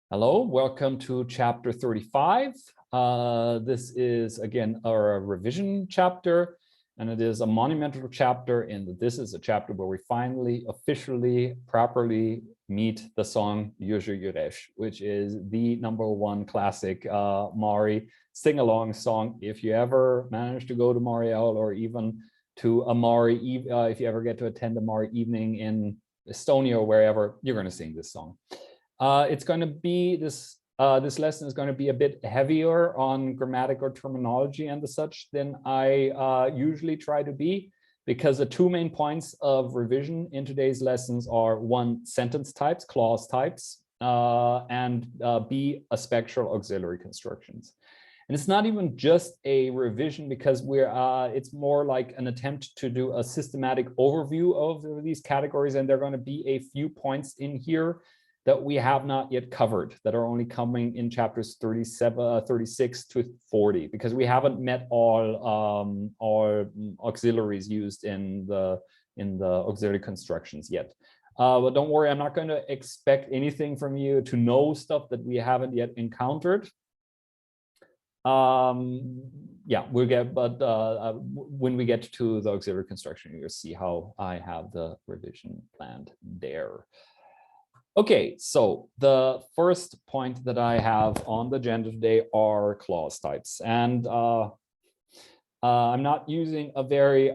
Hello, welcome to chapter 35. This is again our revision chapter, and it is a monumental chapter in that this is a chapter where we finally officially properly meet the song Untitled, which is the #1 classic Mari sing-along song. If you ever manage to go to Mariel or even to a Mari, if you ever get to attend a Mari evening in Estonia or wherever, you're going to sing this song. It's going to be this lesson is going to be a bit heavier on grammatic or terminology and the such than I usually try to be, because the two main points of revision in today's lessons are: one, sentence types, clause types, and B, aspectual auxiliary constructions. And it's not even just a revision, because it's more like an attempt to do a systematic overview of these categories, and there are going to be a few points in here that we have not yet covered, that are only coming in chapters 36 to 40, because we haven't met all auxiliaries used in the auxiliary constructions yet. But don't worry, I'm not going to expect anything from you to know stuff that we haven't yet encountered. Yeah, we'll get, but when we get to the auxiliary construction, you'll see how I have the revision planned there. Okay, so the first point that I have on the agenda today are clause types, and I'm not using a very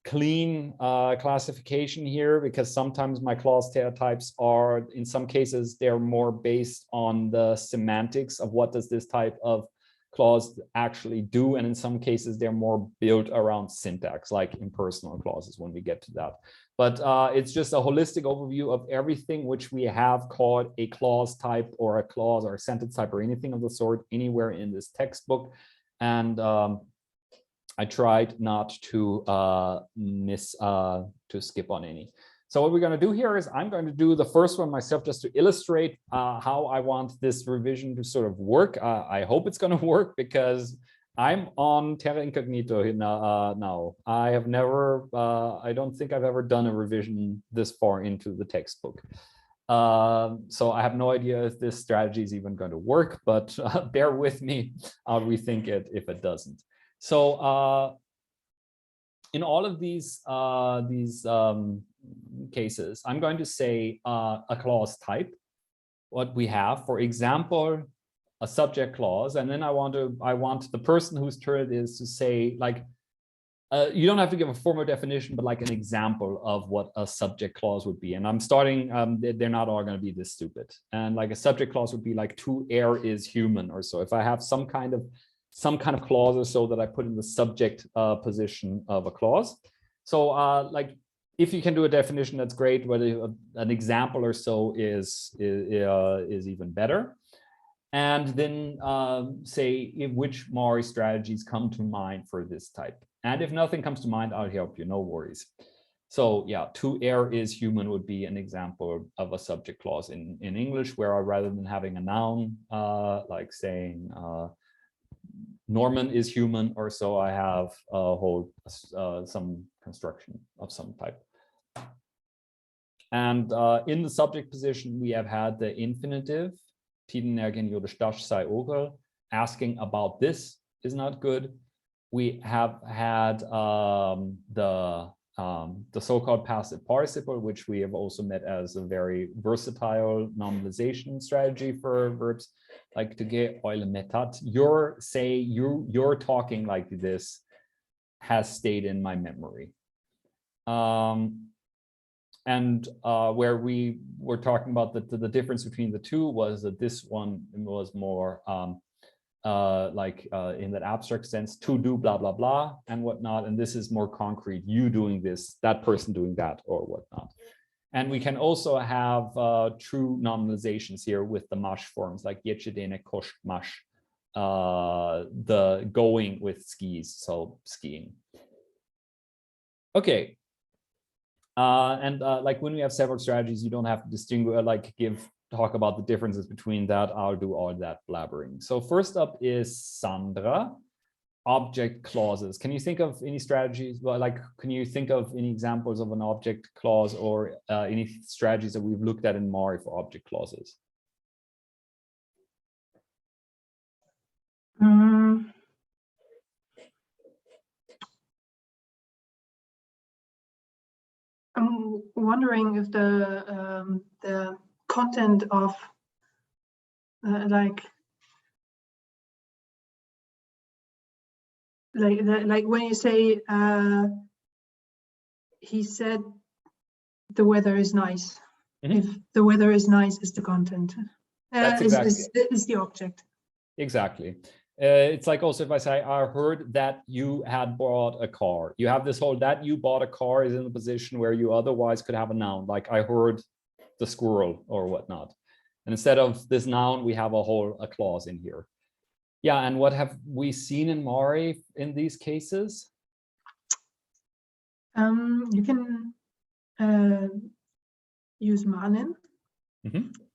clean classification here, because sometimes my clause types are, in some cases, they're more based on the semantics of what does this type of clause actually do, and in some cases they're more built around syntax, like impersonal clauses when we get to that. But it's just a holistic overview of everything which we have called a clause type or a clause or a sentence type or anything of the sort anywhere in this textbook. And I tried not to skip on any. So what we're going to do here is I'm going to do the first one myself, just to illustrate how I want this revision to sort of work. I hope it's going to work, because I'm on terra incognito now. I have never, I don't think I've ever done a revision this far into the textbook. So I have no idea if this strategy is even going to work, but bear with me. I'll rethink it if it doesn't. So in all of these cases, I'm going to say a clause type, what we have, for example, a subject clause, and then I want the person whose turn it is to say, like, you don't have to give a formal definition, but like an example of what a subject clause would be. And I'm starting, they're not all going to be this stupid. And like a subject clause would be like, to err is human, or so. If I have some kind of clause or so that I put in the subject position of a clause. So like, if you can do a definition, that's great. Whether an example or so is even better. And then say which Mari strategies come to mind for this type. And if nothing comes to mind, I'll help you, no worries. So yeah, to err is human would be an example of a subject clause in English, where rather than having a noun, like saying Norman is human or so, I have a whole some construction of some type. And in the subject position, we have had the infinitive, asking about this is not good. We have had the so-called passive participle, which we have also met as a very versatile normalization strategy for verbs, like to get oile metat. You're talking like this has stayed in my memory. And where we were talking about the difference between the two was that this one was more in that abstract sense, to do blah, blah, blah and whatnot. And this is more concrete, you doing this, that person doing that or whatnot. And we can also have true normalizations here with the mash forms, like yechidene kosh mash, the going with skis, so skiing. Okay. Like when we have several strategies, you don't have to distinguish, talk about the differences between that. I'll do all that blabbering. So first up is Sandra. object clauses. Can you think of any strategies? Well, like, can you think of any examples of an object clause or any strategies that we've looked at in Mari for object clauses? I'm wondering if the content of like when you say he said the weather is nice. If the weather is nice is the content. That's exactly is the object. Exactly. It's like also if I say, I heard that you had bought a car. You have this whole that you bought a car is in a position where you otherwise could have a noun, like I heard the squirrel or whatnot. And instead of this noun, we have a clause in here. Yeah, and what have we seen in Mari in these cases? You can use manen,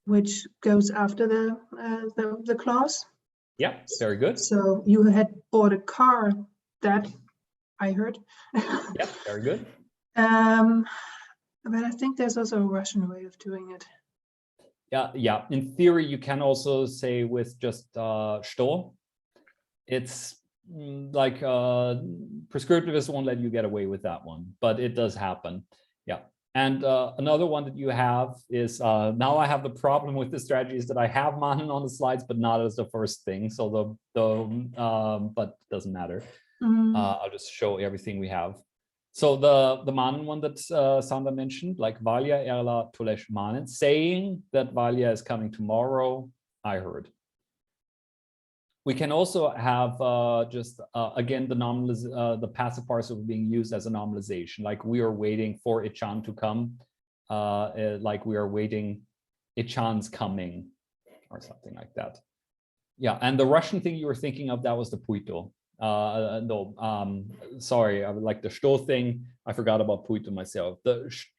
which goes after the clause. Yeah, very good. So you had bought a car that I heard. Yeah, very good. But I think there's also a Russian way of doing it. Yeah. In theory, you can also say with just что. It's like prescriptivists won't let you get away with that one, but it does happen. Yeah. And another one that you have is now I have the problem with the strategy is that I have Manen on the slides, but not as the first thing. So but it doesn't matter. I'll just show everything we have. So the Manen one that Sandra mentioned, like Valja erla tulesh Manen, saying that Valja is coming tomorrow, I heard. We can also have just again the passive participle being used as a normalization, like we are waiting for Ichan to come, like we are waiting Ichan's coming, or something like that. Yeah, and the Russian thing you were thinking of, that was the puito. Sorry, I would like the что thing. I forgot about puito myself.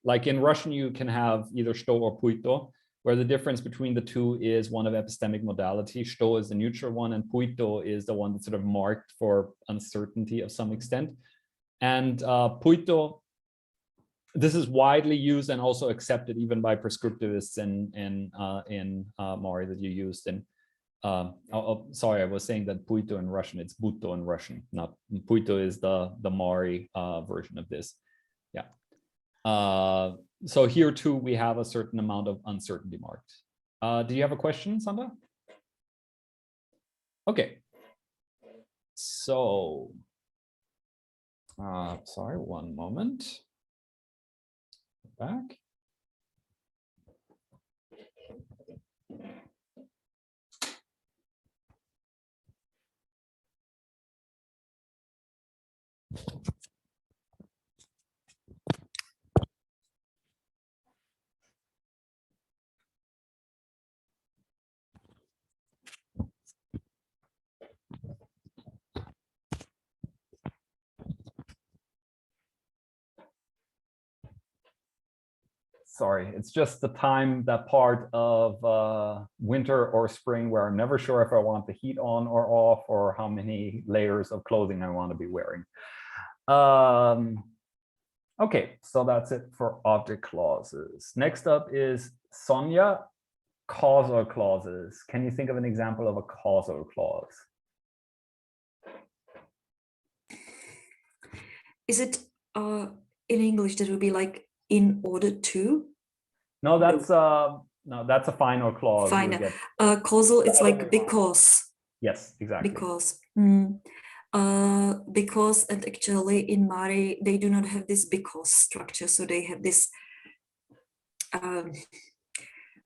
Like in Russian, you can have either что or puito, where the difference between the two is one of epistemic modality. Что is the neutral one, and puito is the one that's sort of marked for uncertainty of some extent. And puito, this is widely used and also accepted even by prescriptivists in Mari that you used in. Sorry, I was saying that puito in Russian, it's buto in Russian, not puito is the Mari version of this. Yeah. So here too, we have a certain amount of uncertainty marked. Do you have a question, Sandra? Okay. So, sorry, one moment. Back. Sorry, it's just the time, that part of winter or spring where I'm never sure if I want the heat on or off or how many layers of clothing I want to be wearing. Okay, so that's it for object clauses. Next up is Sonia, causal clauses. Can you think of an example of a causal clause? Is it in English that would be like in order to? No, that's a final clause. Final. Causal, it's like because. Yes, exactly. Because. Because, and actually in Mari they do not have this because structure, so they have this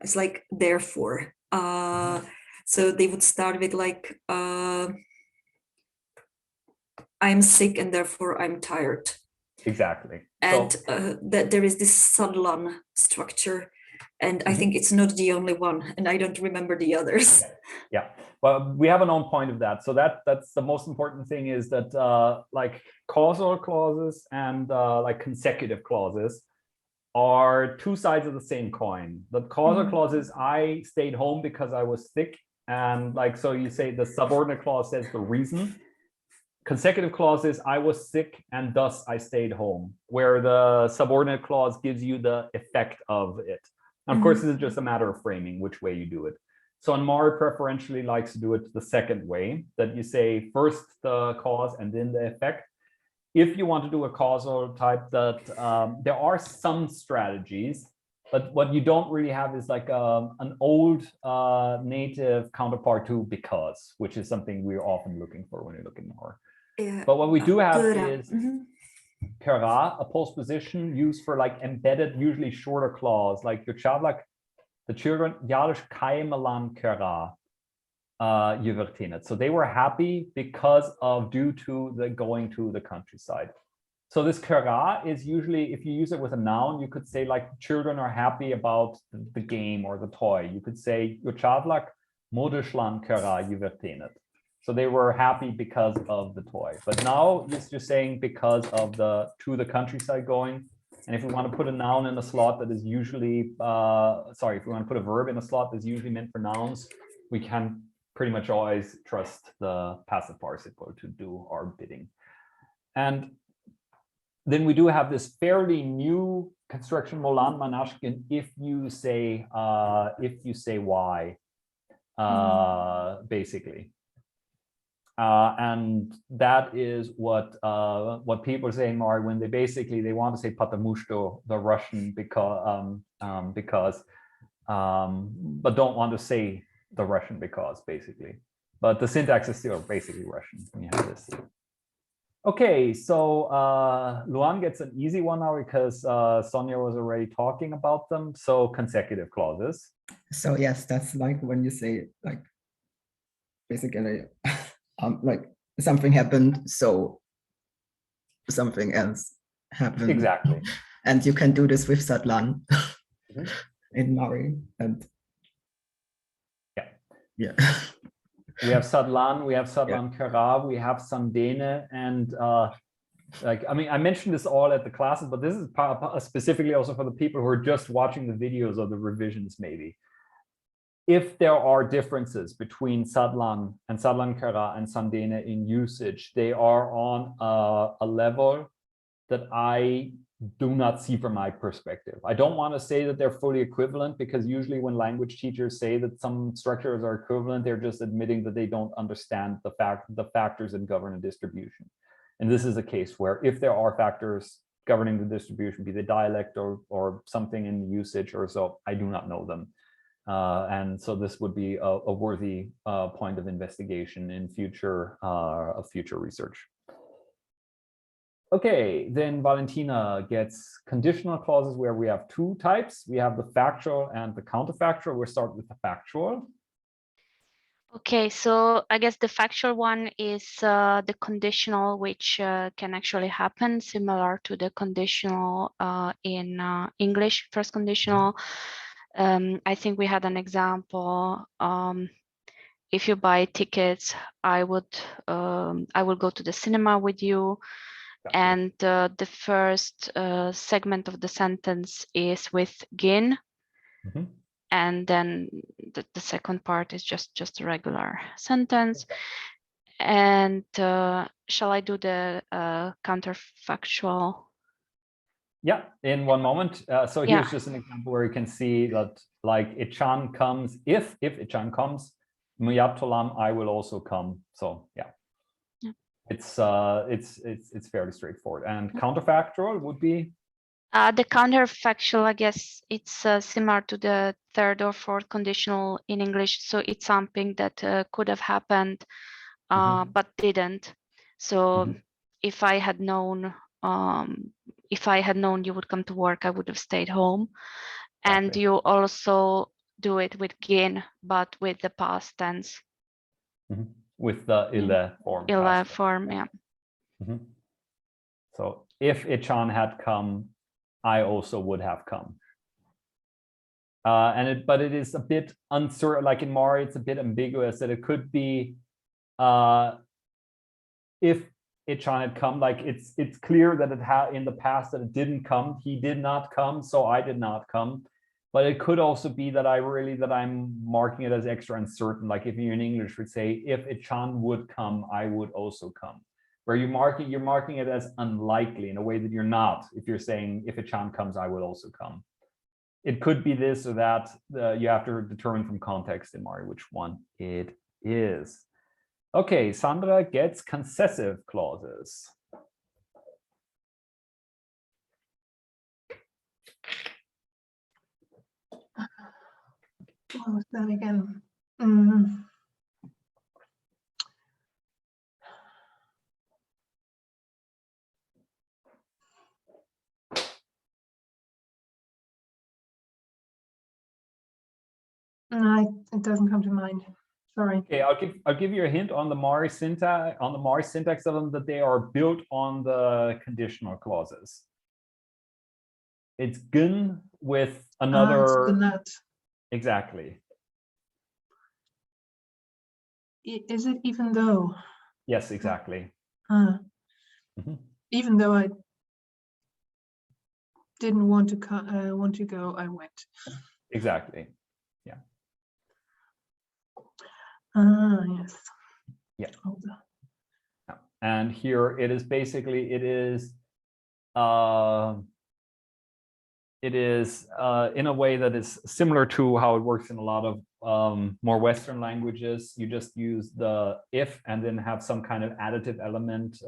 it's like therefore. So they would start with like I'm sick and therefore I'm tired. Exactly. And that there is this sadlan structure, and I think it's not the only one, and I don't remember the others. Yeah, well, we have a known point of that. So that's the most important thing, is that like causal clauses and like consecutive clauses are two sides of the same coin. The causal clauses, I stayed home because I was sick, and like, so you say the subordinate clause says the reason, consecutive clause is I was sick and thus I stayed home, where the subordinate clause gives you the effect of it. And of course, this is just a matter of framing which way you do it. So Mari preferentially likes to do it the second way, that you say first the cause and then the effect. If you want to do a causal type, that there are some strategies, but what you don't really have is like an old native counterpart to because, which is something we're often looking for when you look in Mari. Yeah. But what we do have is Mhm. kera, a postposition used for like embedded, usually shorter clause, like your child, like the children, Yalish Kaimalan kera. So they were happy because of due to the going to the countryside. So this kera is usually, if you use it with a noun, you could say like children are happy about the game or the toy. You could say your childlak modishlan kera yuvertenet. So they were happy because of the toy. But now it's just saying because of the to the countryside going. And if we want to put a noun in a slot that is usually, if we want to put a verb in a slot that's usually meant for nouns, we can pretty much always trust the passive participle to do our bidding. And then we do have this fairly new construction Molan Manashkin if you say why, basically. And that is what people say in Mari when they want to say patamushto, the Russian, because but don't want to say the Russian because, basically. But the syntax is still basically Russian when you have this. Okay, so Luan gets an easy one now because Sonia was already talking about them. So consecutive clauses. So yes, that's like when you say like basically like something happened, so something else happened. Exactly. And you can do this with Satlan in Mari. And yeah. We have Sadlan, we have Sadlan Kara, we have Sandene, and I mentioned this all at the classes, but this is specifically also for the people who are just watching the videos of the revisions, maybe. If there are differences between Sadlan and Sadlan Kara and Sandene in usage, they are on a level that I do not see from my perspective. I don't want to say that they're fully equivalent, because usually when language teachers say that some structures are equivalent, they're just admitting that they don't understand the factors that govern a distribution. And this is a case where if there are factors governing the distribution, be they dialect or something in usage or so, I do not know them. And so this would be a worthy point of investigation in future research. Okay, then Valentina gets conditional clauses where we have two types. We have the factual and the counterfactual. We'll start with the factual. Okay, so I guess the factual one is the conditional, which can actually happen, similar to the conditional in English, first conditional. I think we had an example. If you buy tickets, I will go to the cinema with you. And the first segment of the sentence is with gin, and then the second part is just a regular sentence. And shall I do the counterfactual? Yeah, in one moment. So here's just an example where you can see that, like, Ichan comes, if Ichan comes, Muyaptolam, I will also come. So yeah. It's fairly straightforward. And counterfactual would be? The counterfactual, I guess it's similar to the third or fourth conditional in English. So it's something that could have happened, but didn't. So if I had known, you would come to work, I would have stayed home. Exactly. And you also do it with gin, but with the past tense. With the ille form. Ille form, yeah. So if Ichan had come, I also would have come. But it is a bit uncertain, like in Mari, it's a bit ambiguous that it could be if Ichan had come, like it's clear that it had in the past that it didn't come, he did not come, so I did not come. But it could also be that I'm marking it as extra uncertain. Like if you in English would say, if Ichan would come, I would also come. where you're marking it as unlikely in a way that you're not. If you're saying, if a Chan comes, I will also come. It could be this or that. You have to determine from context in Mari which one it is. Okay, Sandra gets concessive clauses. What was that again? No, it doesn't come to mind. Sorry. Okay, I'll give you a hint on the Mari syntax of them, that they are built on the conditional clauses. It's gun with another. Exactly. Is it even though? Yes, exactly. Even though I didn't want to go, I went. Exactly. Yes. Yeah. Hold on. And here it is basically, it is in a way that is similar to how it works in a lot of more Western languages. You just use the if and then have some kind of additive element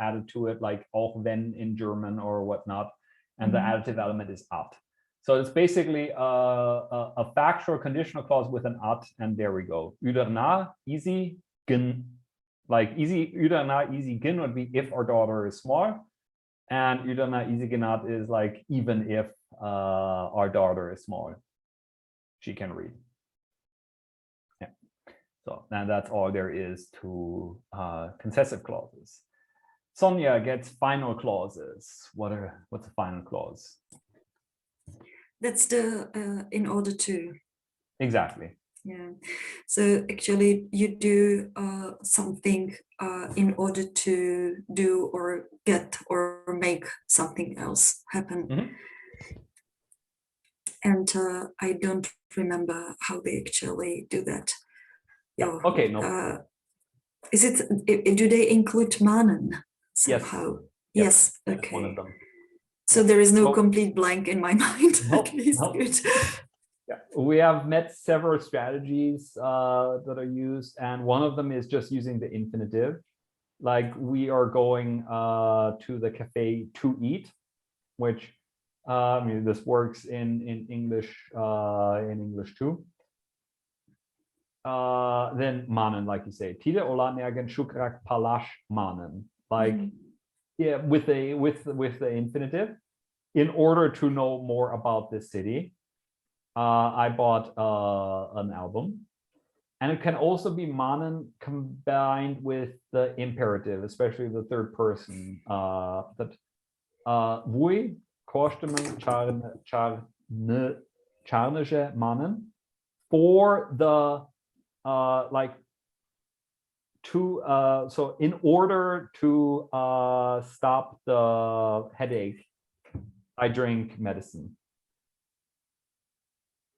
added to it, like auch wenn in German or whatnot. And the additive element is at. So it's basically a factual conditional clause with an at, and there we go. Uderna, easy, gen. Like easy, uderna, easy, gen would be if our daughter is small. And uderna, easy, genat is like even if our daughter is small, she can read. Yeah. So, and that's all there is to concessive clauses. Sonia gets final clauses. What's a final clause? That's the in order to. Exactly. Yeah. So actually you do something in order to do or get or make something else happen. And I don't remember how they actually do that. Yeah. Okay. No. Is it? Do they include manen somehow? Yes. Okay. One of them. So there is no complete blank in my mind. At least good. Yeah. We have met several strategies that are used, and one of them is just using the infinitive. Like we are going to the cafe to eat, which I mean, this works in English too. Then manen, like you say, tide ola nergen shukrak palash manen, like yeah, with the infinitive. In order to know more about this city, I bought an album, and it can also be manen combined with the imperative, especially the third person. That vui kostemen charnege manen, for the like to so in order to stop the headache, I drink medicine.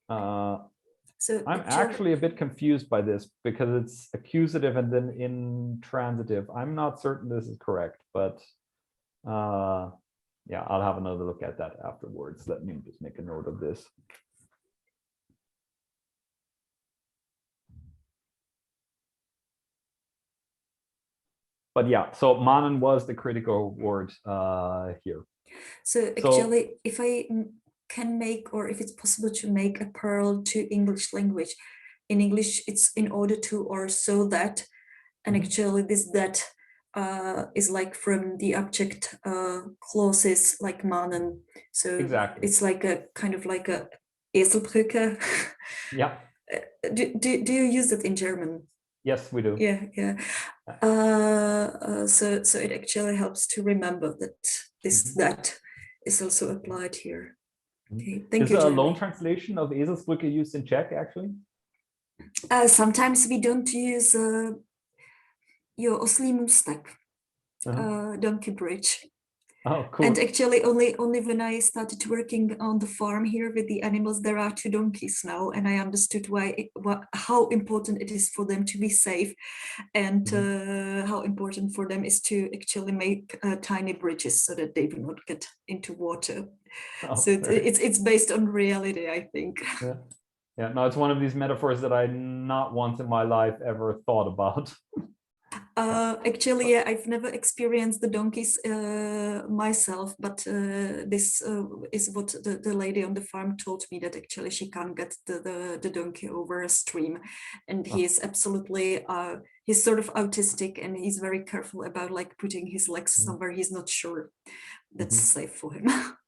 So I'm actually a bit confused by this because it's accusative and then intransitive. I'm not certain this is correct, but yeah, I'll have another look at that afterwards. Let me just make a note of this. But yeah, so manen was the critical word here. So actually, if I can make, or if it's possible to make a parallel to English language, in English it's in order to or so that, and actually this that is like from the object clauses like manen. So exactly, it's like a kind of like a Eselbrücke. Yeah. Do you use it in German? Yes, we do. Yeah. So it actually helps to remember that this that is also applied here. Okay, thank you. Is a loan translation of Eselsbrücke used in Czech actually? Sometimes we don't use your Oslý můstek, donkey bridge. Oh, cool. And actually, only when I started working on the farm here with the animals, there are 2 donkeys now, and I understood how important it is for them to be safe, and how important for them is to actually make tiny bridges so that they do not get into water. Oh, So it's based on reality, I think. yeah. Yeah, no, it's one of these metaphors that I not once in my life ever thought about. Actually, yeah, I've never experienced the donkeys myself, but this is what the lady on the farm told me, that actually she can't get the donkey over a stream, and he is absolutely he's sort of autistic, and he's very careful about like putting his legs somewhere he's not sure that's safe for him.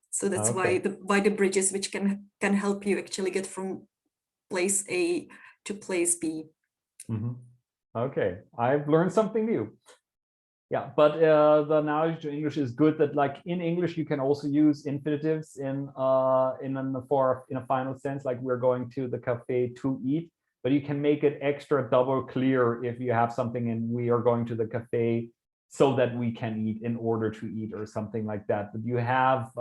So that's why the bridges, which can help you actually get from place A to place B. Okay, I've learned something new. Yeah, but the analogy to English is good, that like in English you can also use infinitives in a final sense, like we're going to the cafe to eat, but you can make it extra double clear if you have something and we are going to the cafe so that we can eat, in order to eat, or something like that. But you have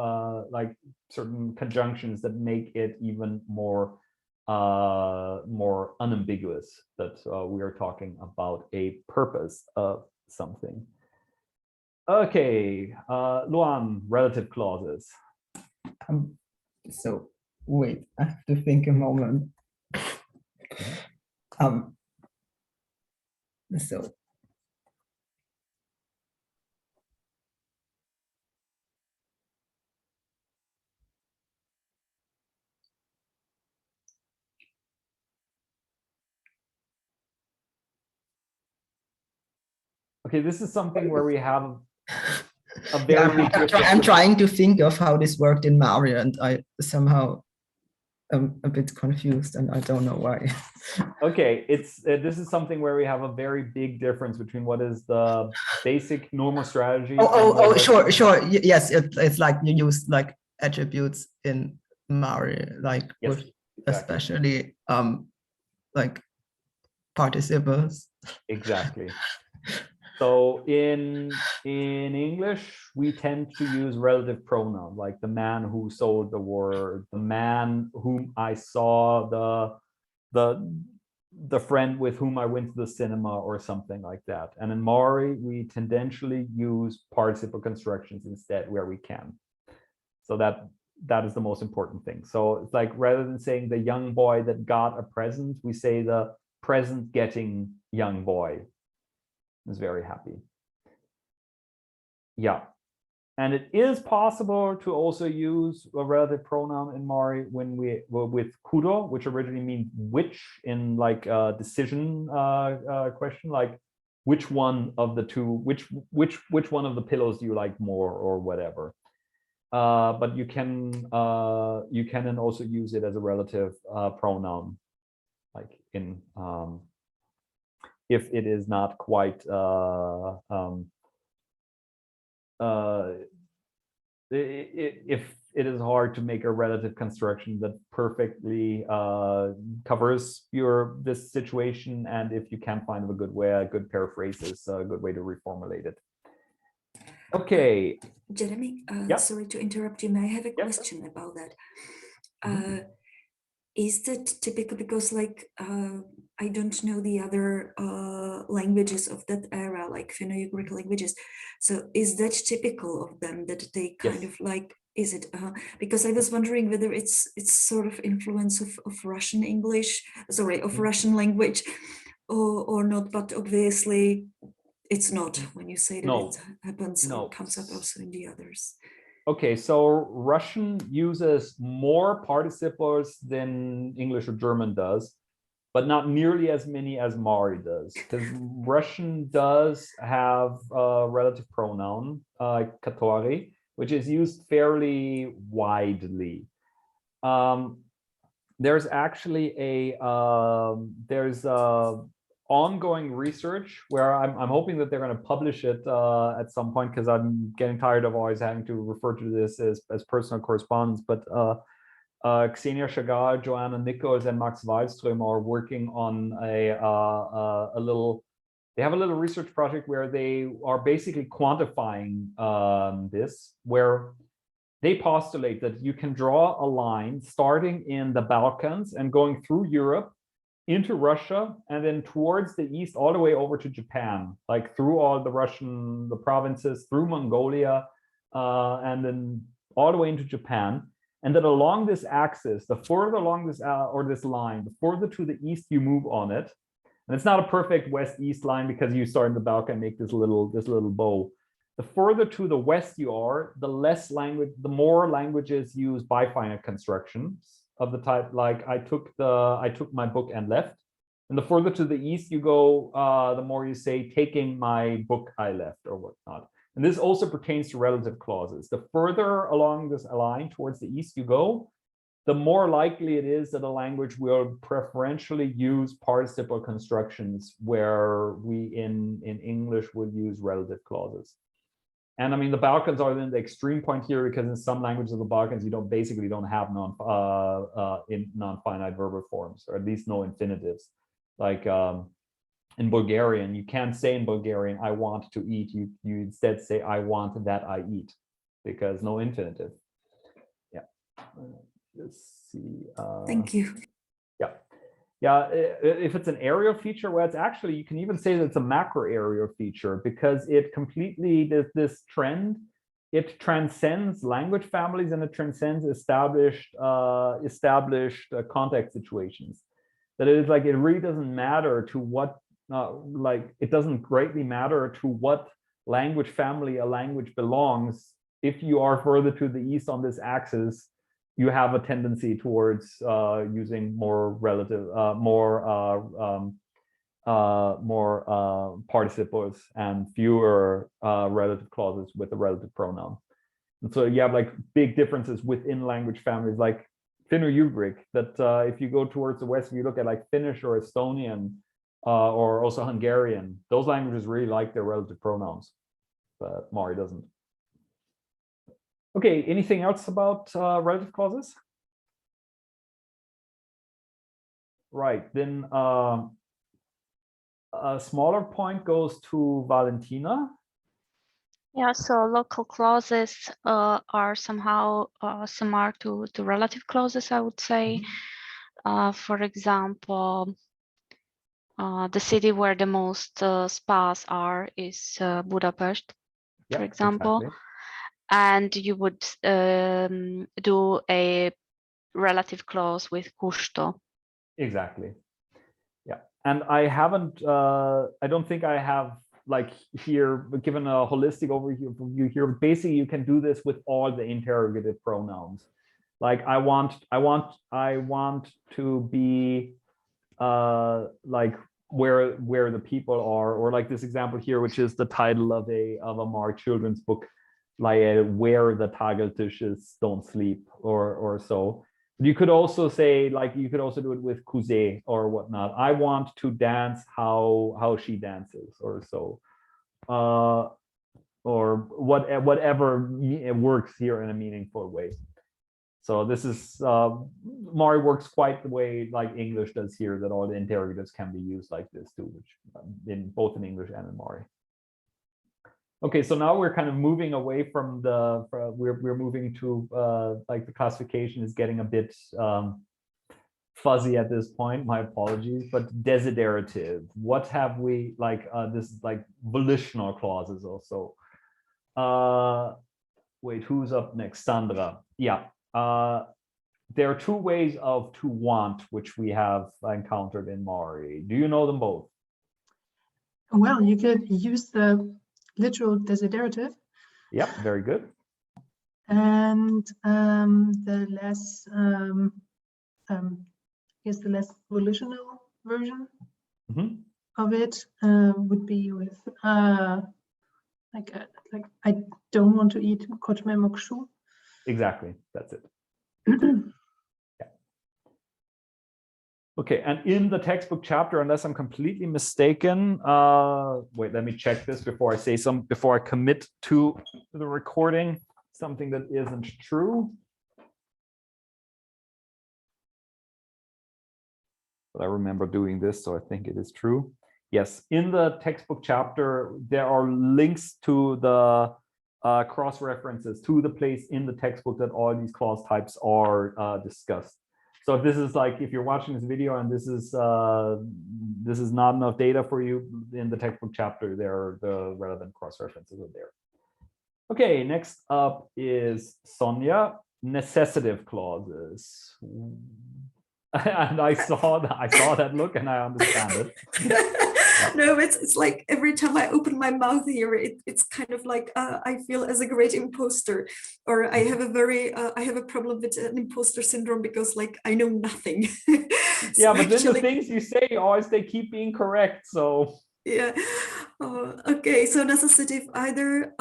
like certain conjunctions that make it even more unambiguous, that we are talking about a purpose of something. Okay, Luan, relative clauses. So wait, I have to think a moment. So Okay, this is something where we have a very big I'm trying to think of how this worked in Mari, and I somehow am a bit confused, and I don't know why. Okay, this is something where we have a very big difference between what is the basic normal strategy. Sure. Yes, it's like you use like attributes in Mari, like Yes, with exactly. especially like participles. Exactly. So in English, we tend to use relative pronoun, like the man who sold the word, the man whom I saw, the friend with whom I went to the cinema, or something like that. And in Mari, we tendentially use participle constructions instead where we can. So that is the most important thing. So it's like, rather than saying the young boy that got a present, we say the present getting young boy is very happy. Yeah. And it is possible to also use a relative pronoun in Mari when with kudo, which originally means which, in like a decision question, like which one of the two, which one of the pillows do you like more, or whatever. But you can then also use it as a relative pronoun, like in if it is not quite if it is hard to make a relative construction that perfectly covers this situation, and if you can't find a good way, a good paraphrase is a good way to reformulate it. Okay. Jeremy, Yeah. sorry to interrupt you. May I have a question about that? Is that typical? Because like I don't know the other languages of that era, like Finno-Ugric languages. So is that typical of them, that they kind of like, is it because I was wondering whether it's sort of influence of Russian English, sorry, of Russian language, or not, but obviously it's not, when you say that it happens or comes up also in the others. Okay, so Russian uses more participles than English or German does, but not nearly as many as Mari does, because Russian does have a relative pronoun, katori, which is used fairly widely. There's actually there's ongoing research where I'm hoping that they're going to publish it at some point, because I'm getting tired of always having to refer to this as personal correspondence. But Ksenia Shagar, Joanna Nichols, and Max Wallström are working on a little they have a little research project where they are basically quantifying this, where they postulate that you can draw a line starting in the Balkans and going through Europe into Russia, and then towards the east all the way over to Japan, like through all the provinces, through Mongolia, and then all the way into Japan. And that along this axis, the further along this this line, the further to the east you move on it, and it's not a perfect west-east line because you start in the Balkan and make this little bow. The further to the west you are, the more languages use bifinite constructions of the type like I took my book and left. And the further to the east you go, the more you say taking my book I left or whatnot. And this also pertains to relative clauses. The further along this line towards the east you go, the more likely it is that a language will preferentially use participle constructions where we in English would use relative clauses. And I mean, the Balkans are in the extreme point here because in some languages of the Balkans, you basically don't have non-finite verbal forms, or at least no infinitives. Like in Bulgarian, you can't say in Bulgarian, I want to eat. You instead say, I want that I eat, because no infinitive. Yeah. Let's see. Thank you. Yeah. Yeah, if it's an aerial feature, well, it's actually, you can even say that it's a macro aerial feature because it completely, this trend, it transcends language families and it transcends established context situations. That it is like, it really doesn't matter to what, it doesn't greatly matter to what language family a language belongs. If you are further to the east on this axis, you have a tendency towards using more relative, more participles and fewer relative clauses with the relative pronoun. And so you have like big differences within language families, like Finno-Ugristik, that if you go towards the west, if you look at like Finnish or Estonian or also Hungarian, those languages really like their relative pronouns, but Mari doesn't. Okay, anything else about relative clauses? Right, then a smaller point goes to Valentina. Yeah, so local clauses are somehow similar to relative clauses, I would say. For example, the city where the most spas are is Budapest, for example. Exactly. And you would do a relative clause with gusto. Exactly. Yeah, and I haven't, I don't think I have like here given a holistic overview here. Basically, you can do this with all the interrogative pronouns. Like I want to be like where the people are, or like this example here, which is the title of a Mari children's book, like where the Tageltisches don't sleep or so. You could also say, like, you could also do it with Kuzé or whatnot. I want to dance how she dances or so. Or whatever works here in a meaningful way. So this is, Mari works quite the way like English does here, that all the interrogatives can be used like this too, which in both in English and in Mari. Okay, so now we're kind of moving away from the, we're moving to like the classification is getting a bit fuzzy at this point, my apologies, but desiderative. What have we, like this is like volitional clauses also. Wait, who's up next? Sandra. Yeah. There are two ways of to want, which we have encountered in Mari. Do you know them both? Well, you could use the literal desiderative. Yep, very good. And the less, is the less volitional version of it would be with like I don't want to eat koçme mokshu. Exactly, that's it. Yeah. Okay, and in the textbook chapter, unless I'm completely mistaken, wait, let me check this before I say before I commit to the recording something that isn't true. But I remember doing this, so I think it is true. Yes, in the textbook chapter, there are links to the cross references to the place in the textbook that all these clause types are discussed. So if this is like, if you're watching this video and this is not enough data for you, in the textbook chapter, there are the relevant cross references are there. Okay, next up is Sonia, necessitive clauses. And I saw that look and I understand it. No, it's like every time I open my mouth here, it's kind of like I feel as a great imposter, or I have a problem with an imposter syndrome because like I know nothing. So yeah, but then actually, the things you say always they keep being correct. So yeah. Okay, so necessitive either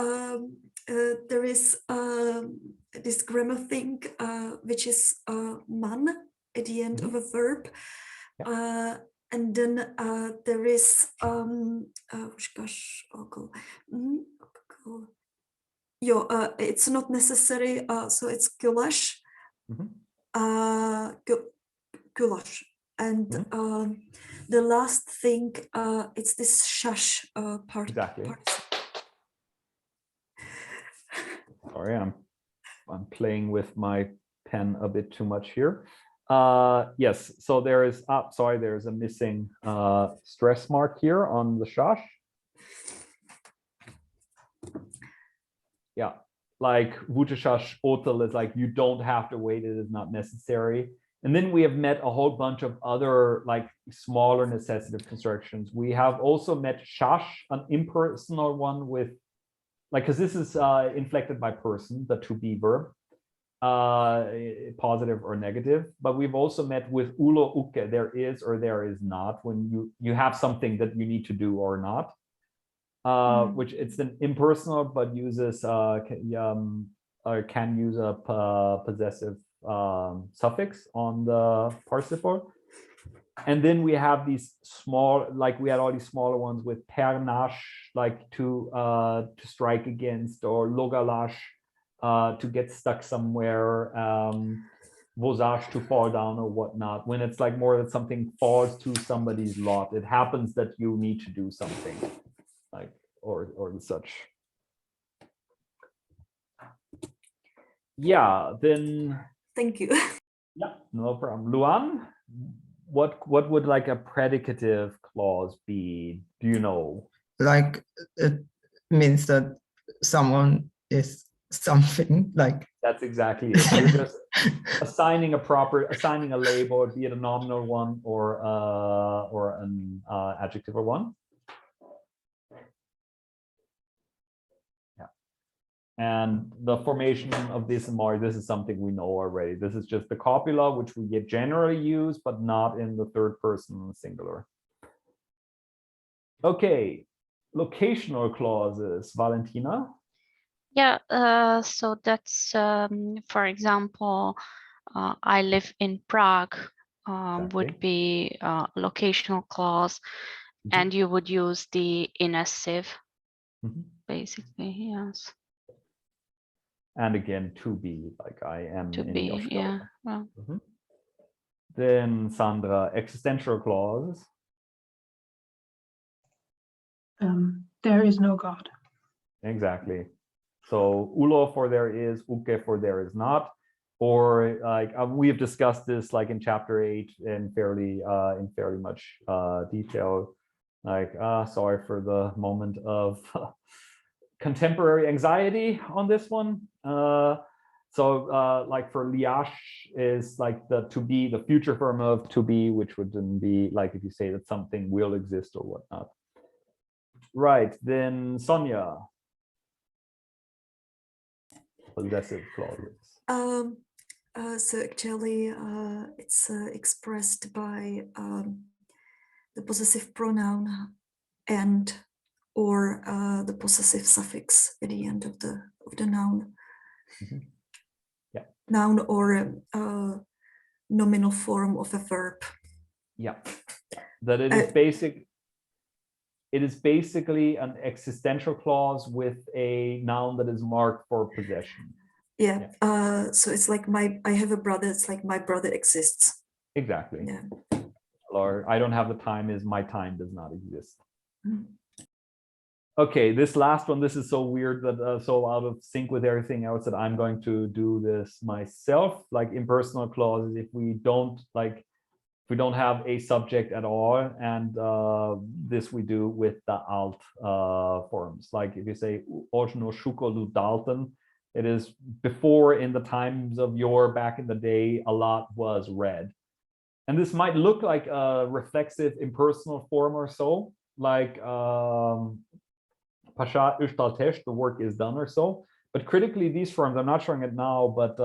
there is this grammar thing which is man at the end of a verb. Yeah. And then there is it's not necessary, so it's goulash. Goulash. And the last thing, it's this shash part. Exactly. Sorry, I'm playing with my pen a bit too much here. Yes, so there is, sorry, there's a missing stress mark here on the shash. Yeah, like Wutashash Otal is like, you don't have to wait, it is not necessary. And then we have met a whole bunch of other like smaller necessitive constructions. We have also met shash, an impersonal one with, like, because this is inflected by person, the to be verb, positive or negative. But we've also met with ulo uke, there is or there is not, when you have something that you need to do or not. Which it's an impersonal, but uses can use a possessive suffix on the participle. And then we have these small, like we had all these smaller ones with pernash, like to strike against, or logalash, to get stuck somewhere, vosage, to fall down or whatnot. When it's like more that something falls to somebody's lot, it happens that you need to do something. Like or such. Yeah, then thank you. Yeah, no problem. Luan, what would like a predicative clause be? Do you know? Like it means that someone is something, like that's exactly it. You're just assigning a label, be it a nominal one or an adjective or one. And the formation of this in Mari, this is something we know already. This is just the copula, which we generally use, but not in the third person singular. Okay, locational clauses, Valentina. Yeah, so that's, for example, I live in Prague, would be a locational clause, and you would use the inessive, basically, yes. And again, to be, like I am to in be, your yeah. Well. Then Sandra, existential clause. There is no God. Exactly. So ulo for there is, uke for there is not, or like we have discussed this like in chapter 8 in fairly much detail. Like sorry for the moment of contemporary anxiety on this one. So like for liash is like the to be, the future form of to be, which would then be like if you say that something will exist or whatnot. Right, then Sonia. Possessive clauses. So actually it's expressed by the possessive pronoun and or the possessive suffix at the end of the noun. Yeah. Noun or nominal form of a verb. Yeah. That it is basic. It is basically an existential clause with a noun that is marked for possession. Yeah. So it's like I have a brother. It's like my brother exists. Exactly. Yeah. Or I don't have the time is my time does not exist. Okay, this last one, this is so weird that so out of sync with everything else that I'm going to do this myself, like impersonal clauses, if we don't have a subject at all, and this we do with the alt forms. Like if you say Oshno Shuko Ludalten, it is before, in the times of yore, back in the day, a lot was red. And this might look like a reflexive impersonal form or so, like Pasha Ishtaltesh, the work is done or so. But critically, these forms, I'm not showing it now, but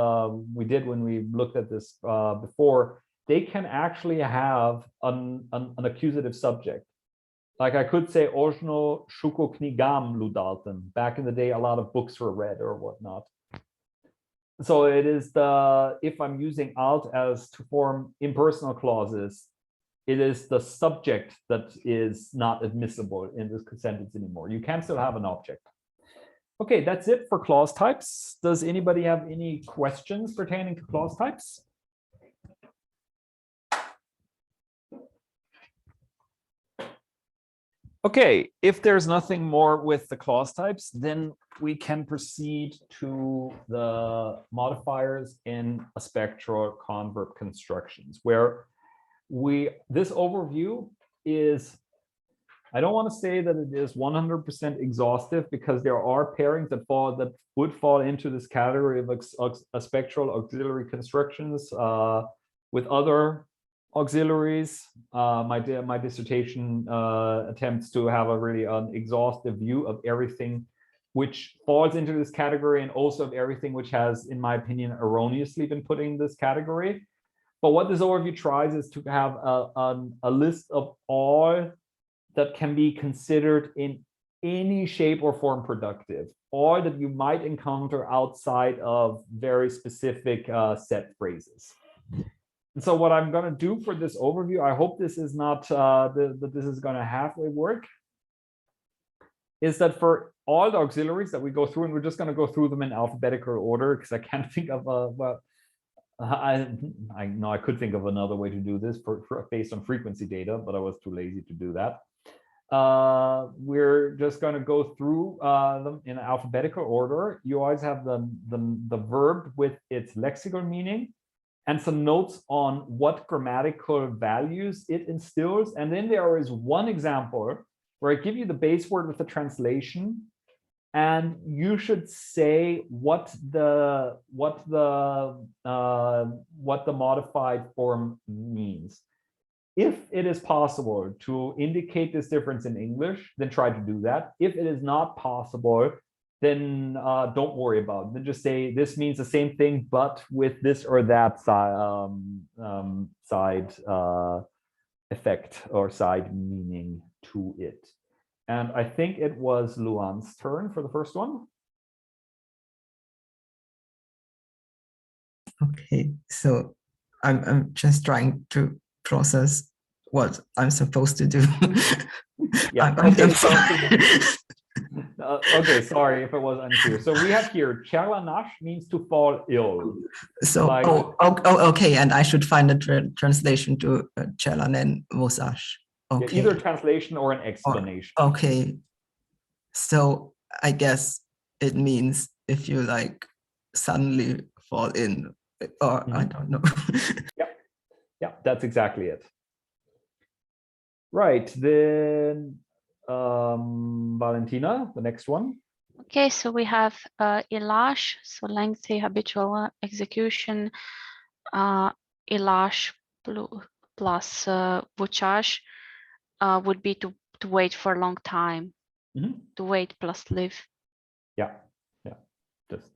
we did when we looked at this before, they can actually have an accusative subject. Like I could say, Oshno Shuko Knigam Ludalten. Back in the day, a lot of books were read or whatnot. So it is if I'm using alt as to form impersonal clauses, it is the subject that is not admissible in this sentence anymore. You can still have an object. Okay, that's it for clause types. Does anybody have any questions pertaining to clause types? Okay, if there's nothing more with the clause types, then we can proceed to the modifiers in aspectual converb constructions, where this overview is, I don't want to say that it is 100% exhaustive, because there are pairings that would fall into this category of aspectual auxiliary constructions with other auxiliaries. My dissertation attempts to have a really exhaustive view of everything which falls into this category, and also of everything which has, in my opinion, erroneously been put in this category. But what this overview tries is to have a list of all that can be considered in any shape or form productive, or that you might encounter outside of very specific set phrases. And so what I'm going to do for this overview, I hope this is not that this is going to halfway work, is that for all the auxiliaries that we go through, and we're just going to go through them in alphabetical order, because I can't think of I know I could think of another way to do this based on frequency data, but I was too lazy to do that. We're just going to go through them in alphabetical order. You always have the verb with its lexical meaning and some notes on what grammatical values it instills. And then there is one example where I give you the base word with the translation, and you should say what the modified form means. If it is possible to indicate this difference in English, then try to do that. If it is not possible, then don't worry about it. Then just say this means the same thing, but with this or that side effect or side meaning to it. And I think it was Luan's turn for the first one. Okay, so I'm just trying to process what I'm supposed to do. Yeah. I'm Okay, sorry if it was unclear. So we have here chalanash means to fall ill. So like, okay, and I should find a translation to chalanen mosash. Okay. Yeah, either translation or an explanation. Okay, so I guess it means if you like suddenly fall in, or I don't know. Yeah, that's exactly it. Right, then Valentina, the next one. Okay, so we have ilash, so lengthy habitual execution, ilash plus vuchash would be to wait for a long time, to wait plus live. Yeah, just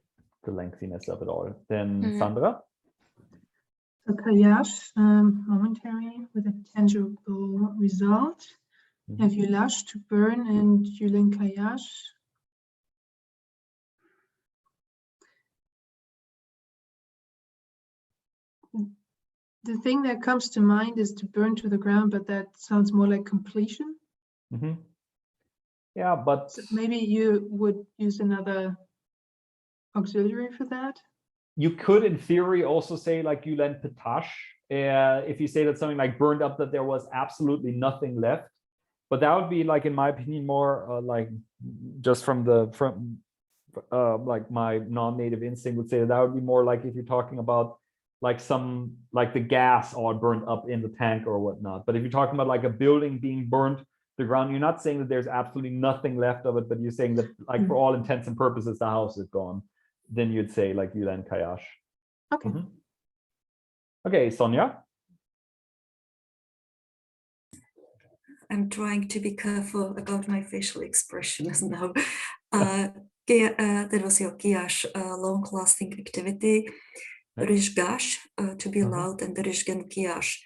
the lengthiness of it all. Then Sandra. So kayash, momentary with a tangible result. If you lash, to burn, and yulin kayash. The thing that comes to mind is to burn to the ground, but that sounds more like completion. Yeah, but so maybe you would use another auxiliary for that. You could, in theory, also say like yulen petash, if you say that something like burned up, that there was absolutely nothing left. But that would be like, in my opinion, more like just from like my non-native instinct would say that would be more like if you're talking about like some, like the gas all burned up in the tank or whatnot. But if you're talking about like a building being burned to the ground, you're not saying that there's absolutely nothing left of it, but you're saying that like for all intents and purposes, the house is gone. Then you'd say like Yulen Kayash. Okay. Okay, Sonia. I'm trying to be careful about my facial expressions now. That was your kiash, long-lasting activity. Rishgash, to be loud, and Rishgan kiash.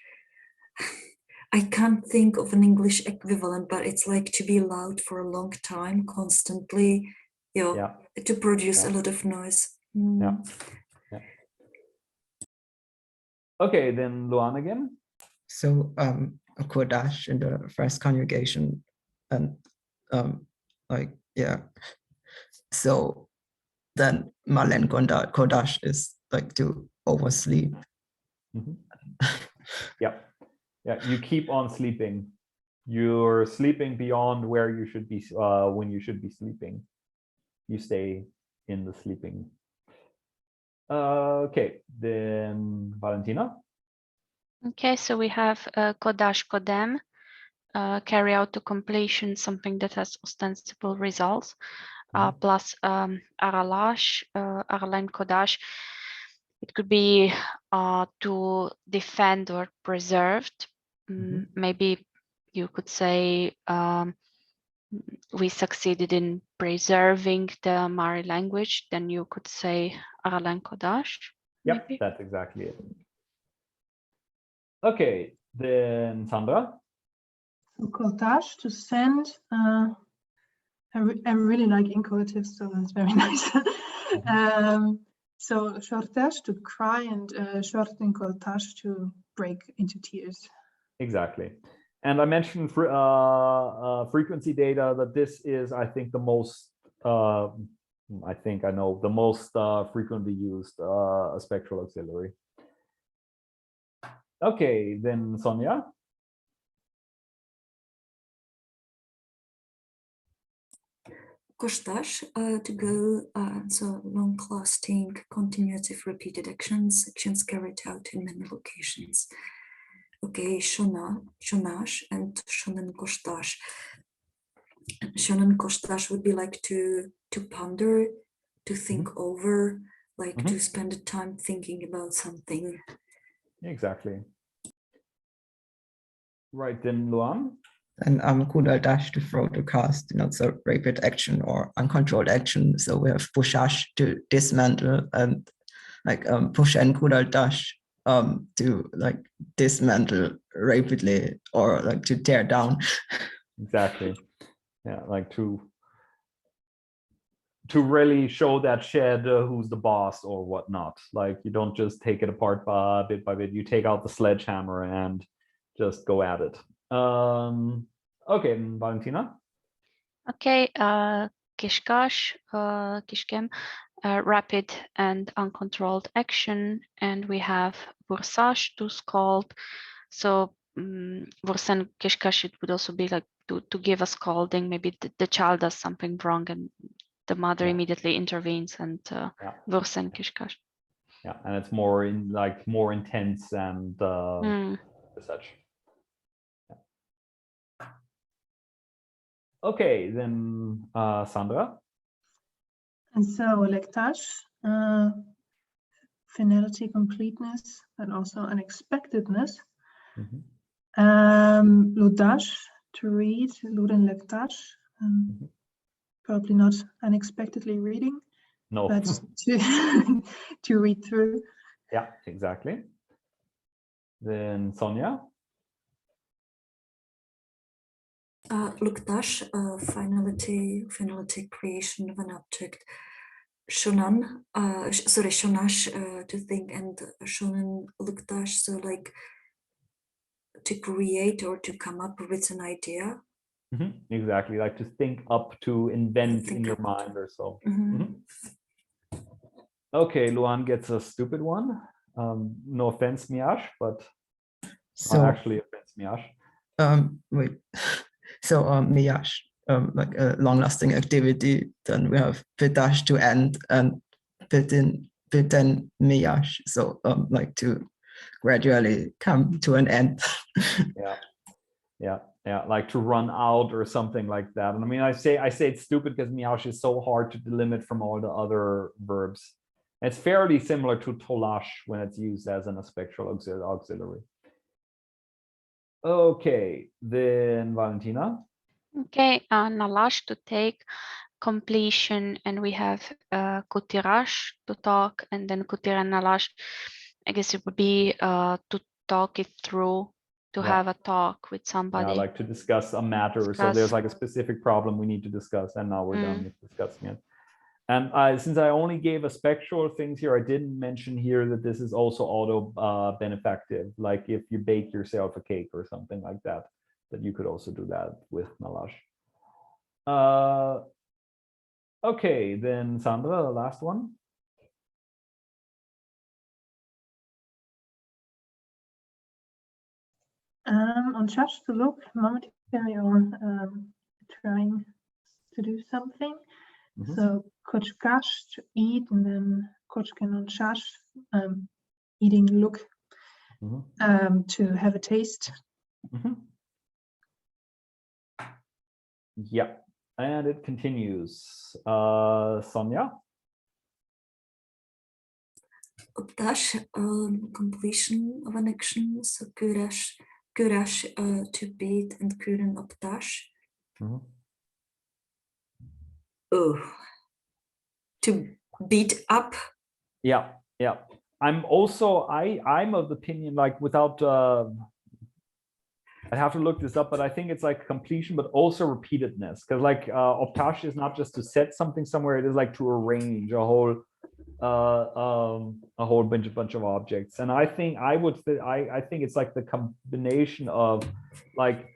I can't think of an English equivalent, but it's like to be loud for a long time, constantly, to produce a lot of noise. Okay, then Luan again. So a kodash in the first conjugation, and like so then malen kodash is like to oversleep. Yeah, you keep on sleeping. You're sleeping beyond where you should be when you should be sleeping. You stay in the sleeping. Okay, then Valentina. Okay, so we have kodash kodem, carry out to completion something that has ostensible results, plus aralash, aralen kodash. It could be to defend or preserved. Maybe you could say we succeeded in preserving the Mari language. Then you could say aralen kodash. Yep, maybe. that's exactly it. Okay, then Sandra. So kodash, to send. I really like incoatives, so that's very nice. So shortash, to cry, and shorten kodash, to break into tears. Exactly. And I mentioned frequency data, that this is, I think, the most, the most frequently used spectral auxiliary. Okay, then Sonia. Koshtash, to go, so long-lasting, continuative, repeated actions carried out in many locations. Okay, shonash, and shonen koshtash. Shonen koshtash would be like to ponder, to think over, like to spend the time thinking about something. Exactly. Right, then Luan. And kudal dash to throw to cast, so rapid action or uncontrolled action. So we have pushash to dismantle, and like push and kudal dash to like dismantle rapidly, or like to tear down. Exactly. Yeah, like to really show that shed who's the boss or whatnot. Like you don't just take it apart bit by bit. You take out the sledgehammer and just go at it. Okay, Valentina. Okay, kishkash, kishkem, rapid and uncontrolled action, and we have bursash, to scold. So bursan kishkash, it would also be like to give a scolding. Maybe the child does something wrong and the mother immediately intervenes, and bursan kishkash. Yeah, and it's more intense and such. Okay, then Sandra. And so lektash, finality, completeness, and also unexpectedness. Ludash, to read, luden lektash, probably not unexpectedly reading, but to read through. Yeah, exactly. Then Sonia. Luktash, finality, creation of an object. Shonan, shonash, to think, and shonan luktash, so like to create or to come up with an idea. Exactly, like to think up, to invent in your mind or so. Okay, Luan gets a stupid one. No offense, Miash, but So actually offense, Miash. wait. So Miyash, like a long-lasting activity, then we have Pitash to end and Pitin Miyash. So like to gradually come to an end. Yeah, like to run out or something like that. And I mean, I say it's stupid because Miyash is so hard to delimit from all the other verbs. It's fairly similar to tolash when it's used as an aspectual auxiliary. Okay, then Valentina. Okay, nalash to take, completion, and we have kutirash to talk, and then kutira nalash. I guess it would be to talk it through, to have a talk with somebody. Yeah, like to discuss a matter. So there's like a specific problem we need to discuss, and now we're done with discussing it. And since I only gave aspectual things here, I didn't mention here that this is also auto-benefactive. Like if you bake yourself a cake or something like that, that you could also do that with nalash. Okay, then Sandra, the last one. On charge to look, momentary or trying to do something. So kochkash to eat, and then kochkan on chash, eating look, to have a taste. Yeah, and it continues. Sonia. Dash, completion of an action. So kurash to beat, and kuren op dash. Oh, to beat up. Yeah. I'm also I'm of the opinion, like without I'd have to look this up, but I think it's like completion, but also repeatedness, because like optash is not just to set something somewhere; it is like to arrange a whole bunch of objects. And I think I think it's like the combination of like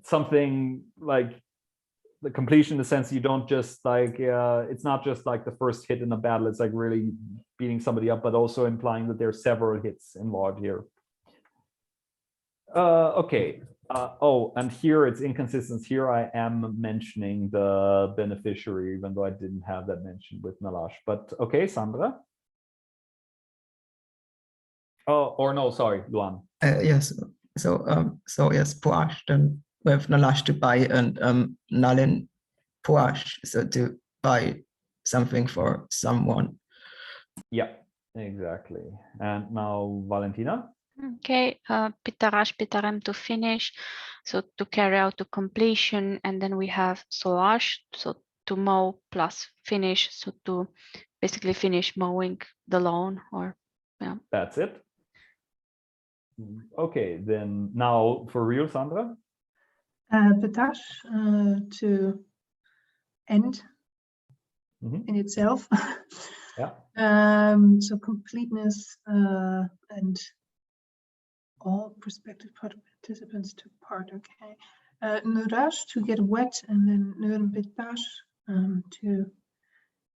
something like the completion in the sense you don't just like it's not just like the first hit in a battle, it's like really beating somebody up, but also implying that there's several hits involved here. Okay. Oh, and here it's inconsistent. Here I am mentioning the beneficiary, even though I didn't have that mentioned with nalash. But okay, Sandra. Oh, or no, sorry, Luan. Yes. So yes, puash, then we have nalash to buy, and nalin puash, so to buy something for someone. Yeah, exactly. And now Valentina. Okay, pitarash pitarem to finish, so to carry out to completion, and then we have solash, so to mow plus finish, so to basically finish mowing the lawn, or yeah. That's it. Okay, then now for real, Sandra. Pitash to end in itself. Yeah. So completeness and all prospective participants took part. Okay. Nurash to get wet, and then Nurmbitash to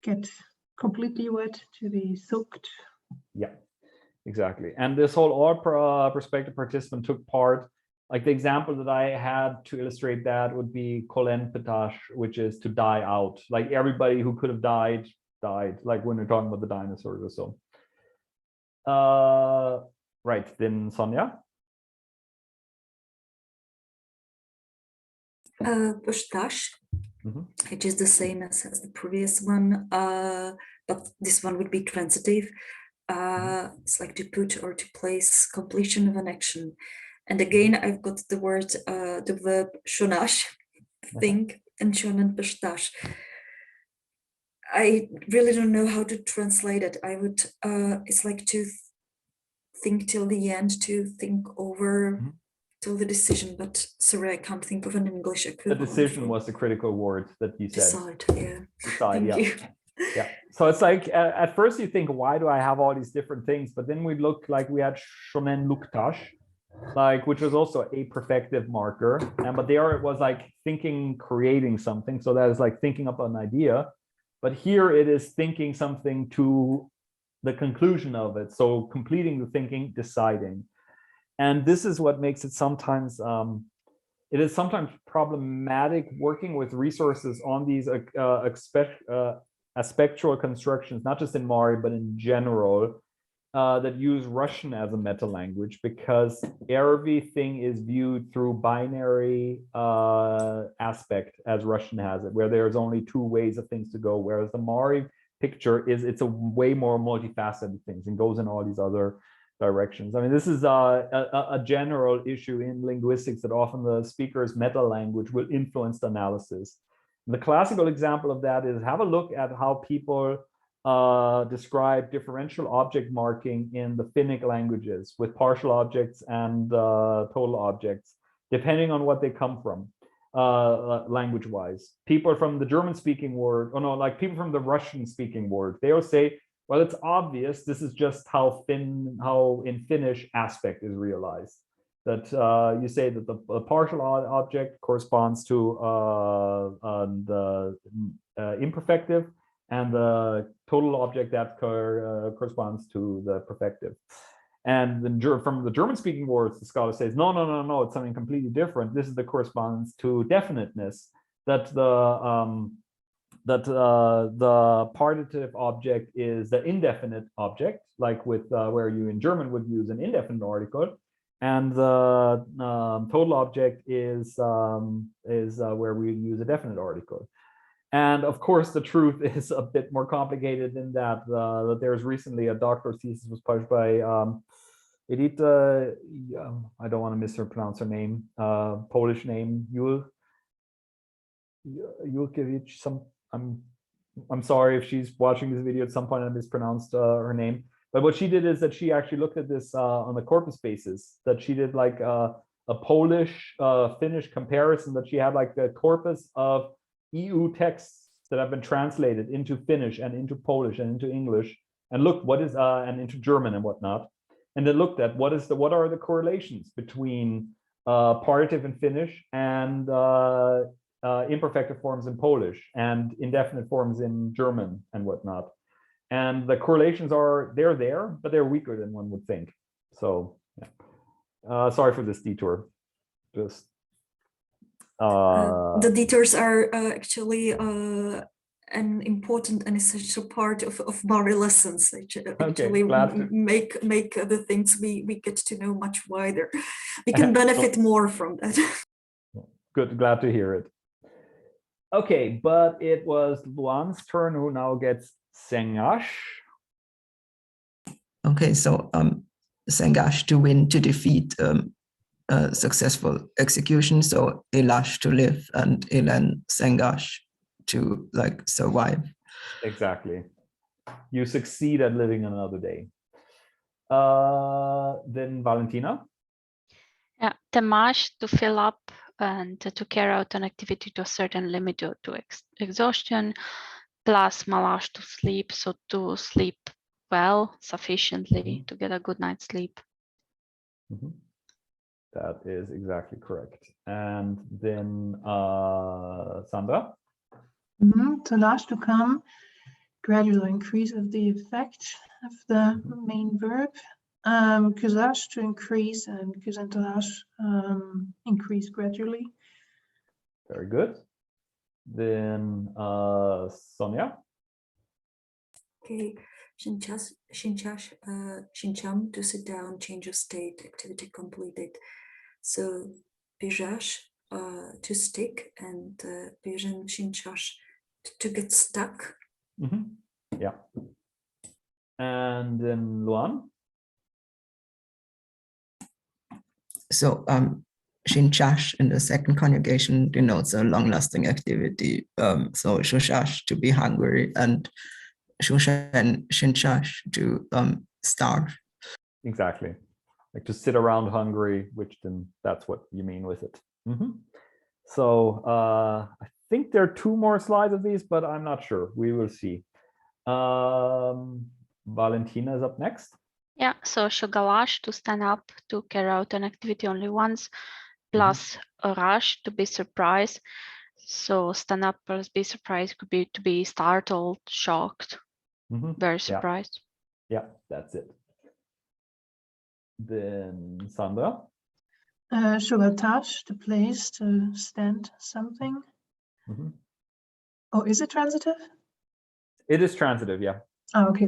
get completely wet, to be soaked. Yeah, exactly. And this whole all prospective participant took part. Like the example that I had to illustrate that would be kolen pitash, which is to die out. Like everybody who could have died, like when we're talking about the dinosaurs or so. Right, then Sonia. Pushtash, which is the same as the previous one, but this one would be transitive. It's like to put or to place, completion of an action. And again, I've got the word, the verb shonash, think, and shonan pushtash. I really don't know how to translate it. I would, it's like to think till the end, to think over till the decision, but sorry, I can't think of an English equivalent. The decision was the critical word that you said. Decide, yeah. Decide, Thank you. Yeah. So it's like at first you think, why do I have all these different things? But then we look like we had shonen luktash, like which was also a perfective marker, but there it was like thinking, creating something. So that is like thinking up an idea. But here it is thinking something to the conclusion of it. So completing the thinking, deciding. And this is what makes it sometimes, it is sometimes problematic working with resources on these aspectual constructions, not just in Mari, but in general, that use Russian as a meta language, because everything is viewed through binary aspect as Russian has it, where there's only two ways of things to go, whereas the Mari picture is, it's a way more multifaceted things and goes in all these other directions. I mean, this is a general issue in linguistics, that often the speaker's meta language will influence the analysis. And the classical example of that is, have a look at how people describe differential object marking in the Finnic languages with partial objects and total objects, depending on what they come from, language-wise. People from the German-speaking world, oh no, like people from the Russian-speaking world, they'll say, well, it's obvious, this is just how in Finnish aspect is realized. That you say that the partial object corresponds to the imperfective, and the total object that corresponds to the perfective. And then from the German-speaking words, the scholar says, no, it's something completely different. This is the corresponds to definiteness, that the partitive object is the indefinite object, like with where you in German would use an indefinite article, and the total object is where we use a definite article. And of course, the truth is a bit more complicated in that there's recently a doctoral thesis was published by Edita, I don't want to mispronounce her name, Polish name, Julkiewicz. I'm sorry if she's watching this video at some point and I mispronounced her name. But what she did is that she actually looked at this on the corpus basis, that she did like a Polish Finnish comparison, that she had like the corpus of EU texts that have been translated into Finnish and into Polish and into English, and looked what is and into German and whatnot, and then looked at what are the correlations between partitive in Finnish and imperfective forms in Polish and indefinite forms in German and whatnot. And the correlations they're there, but they're weaker than one would think. So yeah. Sorry for this detour. Just the detours are actually an important and essential part of Mari lessons. Actually, make the things we get to know much wider. We can benefit more from that. Good, glad to hear it. Okay, but it was Luan's turn, who now gets Sengash. Okay, so Sengash to win, to defeat, successful execution. So Elash to live and Elen Sengash to like survive. Exactly. You succeed at living another day. Then Valentina. Yeah, Temash to fill up and to carry out an activity to a certain limit or to exhaustion, plus Malash to sleep, so to sleep well, sufficiently, to get a good night's sleep. That is exactly correct. And then Sandra. Talash to come, gradual increase of the effect of the main verb. Kuzash to increase, and Kuzantalash increase gradually. Very good. Then Sonia. Okay, Shincham to sit down, change of state, activity completed. So Bijash to stick, and Bijan Shinchash to get stuck. Yeah. And then Luan. So Shinchash in the second conjugation denotes a long-lasting activity. So Shushash to be hungry, and Shushan Shinchash to starve. Exactly. Like to sit around hungry, which then that's what you mean with it. So I think there are two more slides of these, but I'm not sure. We will see. Valentina is up next. Yeah, so Shogalash to stand up to carry out an activity only once, plus a rush to be surprised. So stand up plus be surprised could be to be startled, shocked, very surprised. Yeah, that's it. Then Sandra. Sugatash, the place to stand something. Mhm. Oh, is it transitive? It is transitive, yeah. Oh, okay.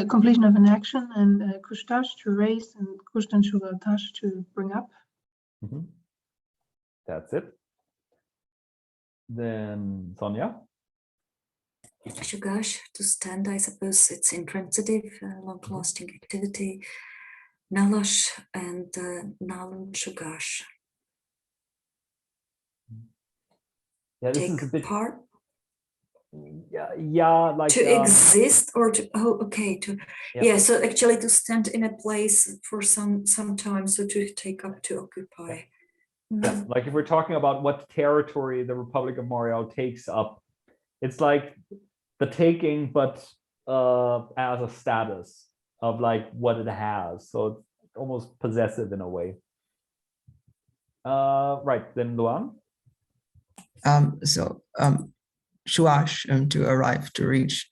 Completion of an action, and kushtash to raise, and kushtan sugatash to bring up. Mhm. That's it. Then Sonia. Shugash, to stand, I suppose it's intransitive, long-lasting activity. Nalash and Nalan Shugash. Yeah, this Take is a bit part. Yeah, like To exist or to, oh, okay, to, yeah, so actually to stand in a place for some time, so to take up, to occupy. Yeah, like if we're talking about what territory the Republic of Montreal takes up, it's like the taking, but as a status of like what it has. So it's almost possessive in a way. Right, then Luan. Shuash, to arrive, to reach,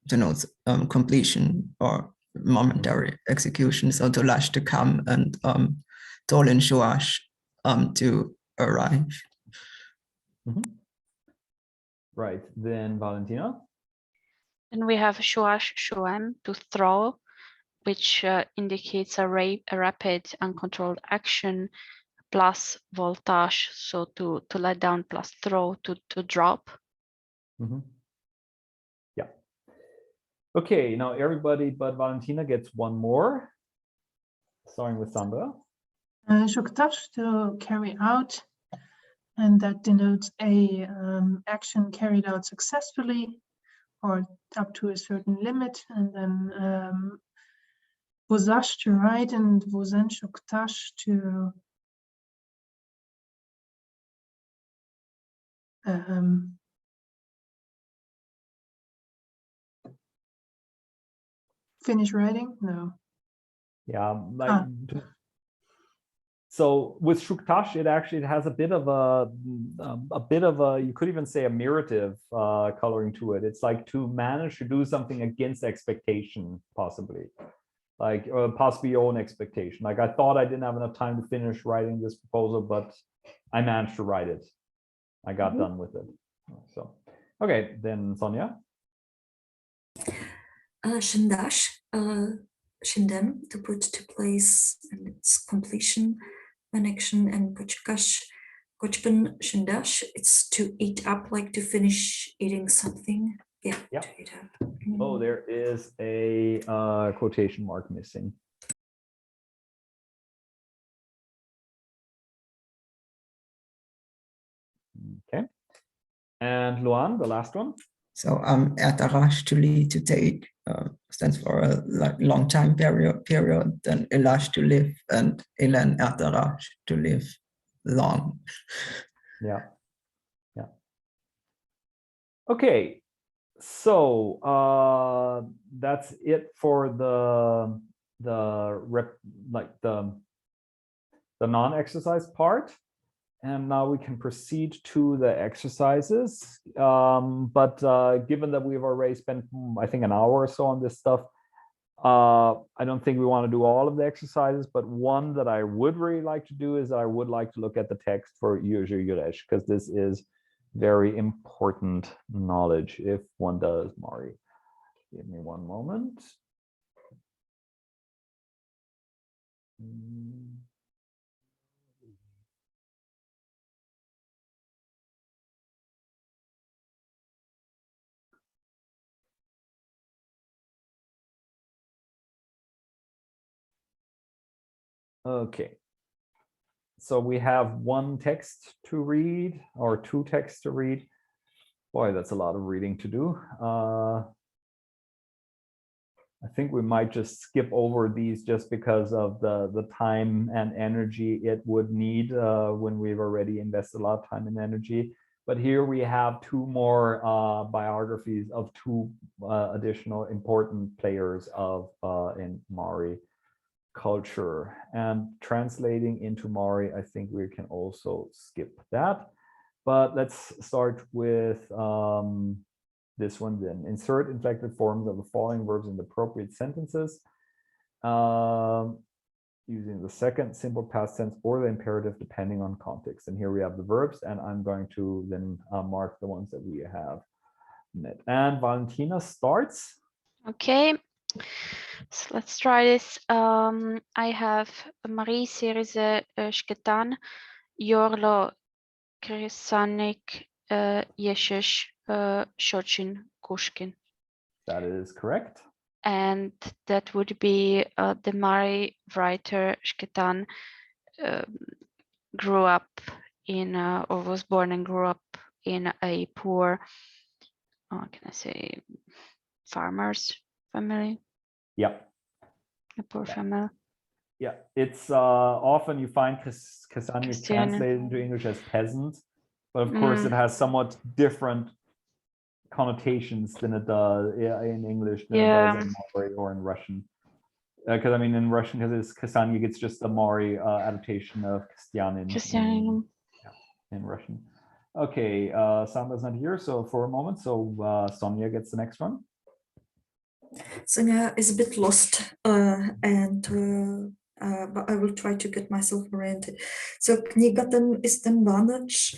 denotes completion or momentary execution. So to lash, to come, and Tolin Shuash, to arrive. Right, then Valentina. And we have shuash shuem, to throw, which indicates a rapid uncontrolled action, plus voltage, so to let down, plus throw, to drop. Yeah. Okay, now everybody but Valentina gets one more, starting with Sandra. Shuktash, to carry out, and that denotes a action carried out successfully or up to a certain limit, and then Vozash, to ride, and Vozan Shuktash, to finish writing? No. Yeah, like so with Shuktash, it has a bit of a you could even say a mirative coloring to it. It's like to manage to do something against expectation, possibly, like possibly your own expectation. Like I thought I didn't have enough time to finish writing this proposal, but I managed to write it. I got done with it. So okay, then Sonia. Shindash, Shindem, to put to place and its completion, an action, and Kochkash, Kochpan Shindash, it's to eat up, like to finish eating something. Yeah, to eat up. Oh, there is a quotation mark missing. Okay. And Luan, the last one. So Ertarash, to lead, to take, stands for a long time period. Then Elash, to live, and Ilan Ertarash, to live long. Yeah. Yeah. Okay. So that's it for the non-exercise part. And now we can proceed to the exercises. But given that we've already spent, I think, an hour or so on this stuff, I don't think we want to do all of the exercises, but one that I would really like to do is that I would like to look at the text for Ugristik, because this is very important knowledge if one does Mari. Give me one moment. Okay. So we have one text to read, or two texts to read. Boy, that's a lot of reading to do. I think we might just skip over these just because of the time and energy it would need when we've already invested a lot of time and energy. But here we have two more biographies of two additional important players of in Mari culture, and translating into Mari, I think we can also skip that. But let's start with this one then. Insert inflected forms of the following verbs in the appropriate sentences. Using the second simple past tense or the imperative depending on context. And here we have the verbs, and I'm going to then mark the ones that we have met. And Valentina starts. Okay, so let's try this. I have Mari Sirize Shketan, Yorlo Krisanik Yeshesh Shochin Kushkin. That is correct. And that would be the Mari writer Shketan grew up in or was born and grew up in a poor, can I say, farmers family? Yeah. A poor family. Yeah, it's often you find Kristiania Christian. translated into English as peasant, but of course it has somewhat different connotations than it does in English than it does in Mari or in Russian. Because I mean, in Russian, because it's Kristiania, it's just a Mari adaptation of Kristianin in Russian. Okay, Sandra's not here, so for a moment, so Sonia gets the next one. Sonia is a bit lost, but I will try to get myself oriented. So kniga ten jestem banač.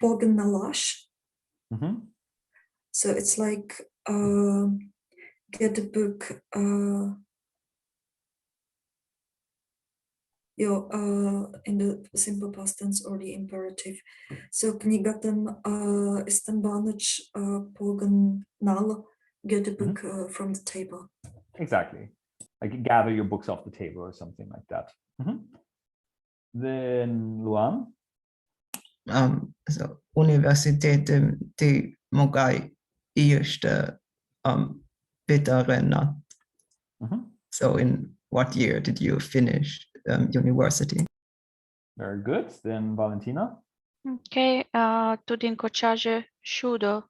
Pognalash. So it's like get a book. In the simple past tense or the imperative. So kniga ten jestem banač pognal. Get a book from the table. Exactly. Like gather your books off the table or something like that. Then Luan. So Universitetem de Mogai eerste Veteranat. So in what year did you finish university? Very good. Then Valentina. Okay, tu din cochaje shudo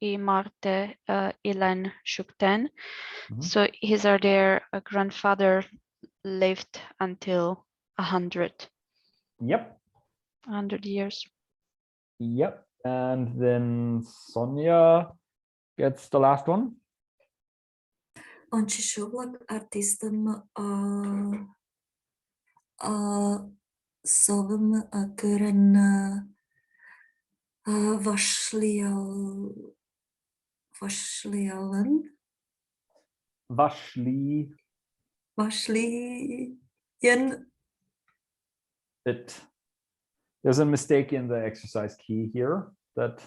I Marte Ilen Shukten. So his or their grandfather lived until 100. Yep. 100 years. Yep. And then Sonia gets the last one. On Chishovlak artistem sovem keren Vashlialen. Vashlien. There's a mistake in the exercise key here that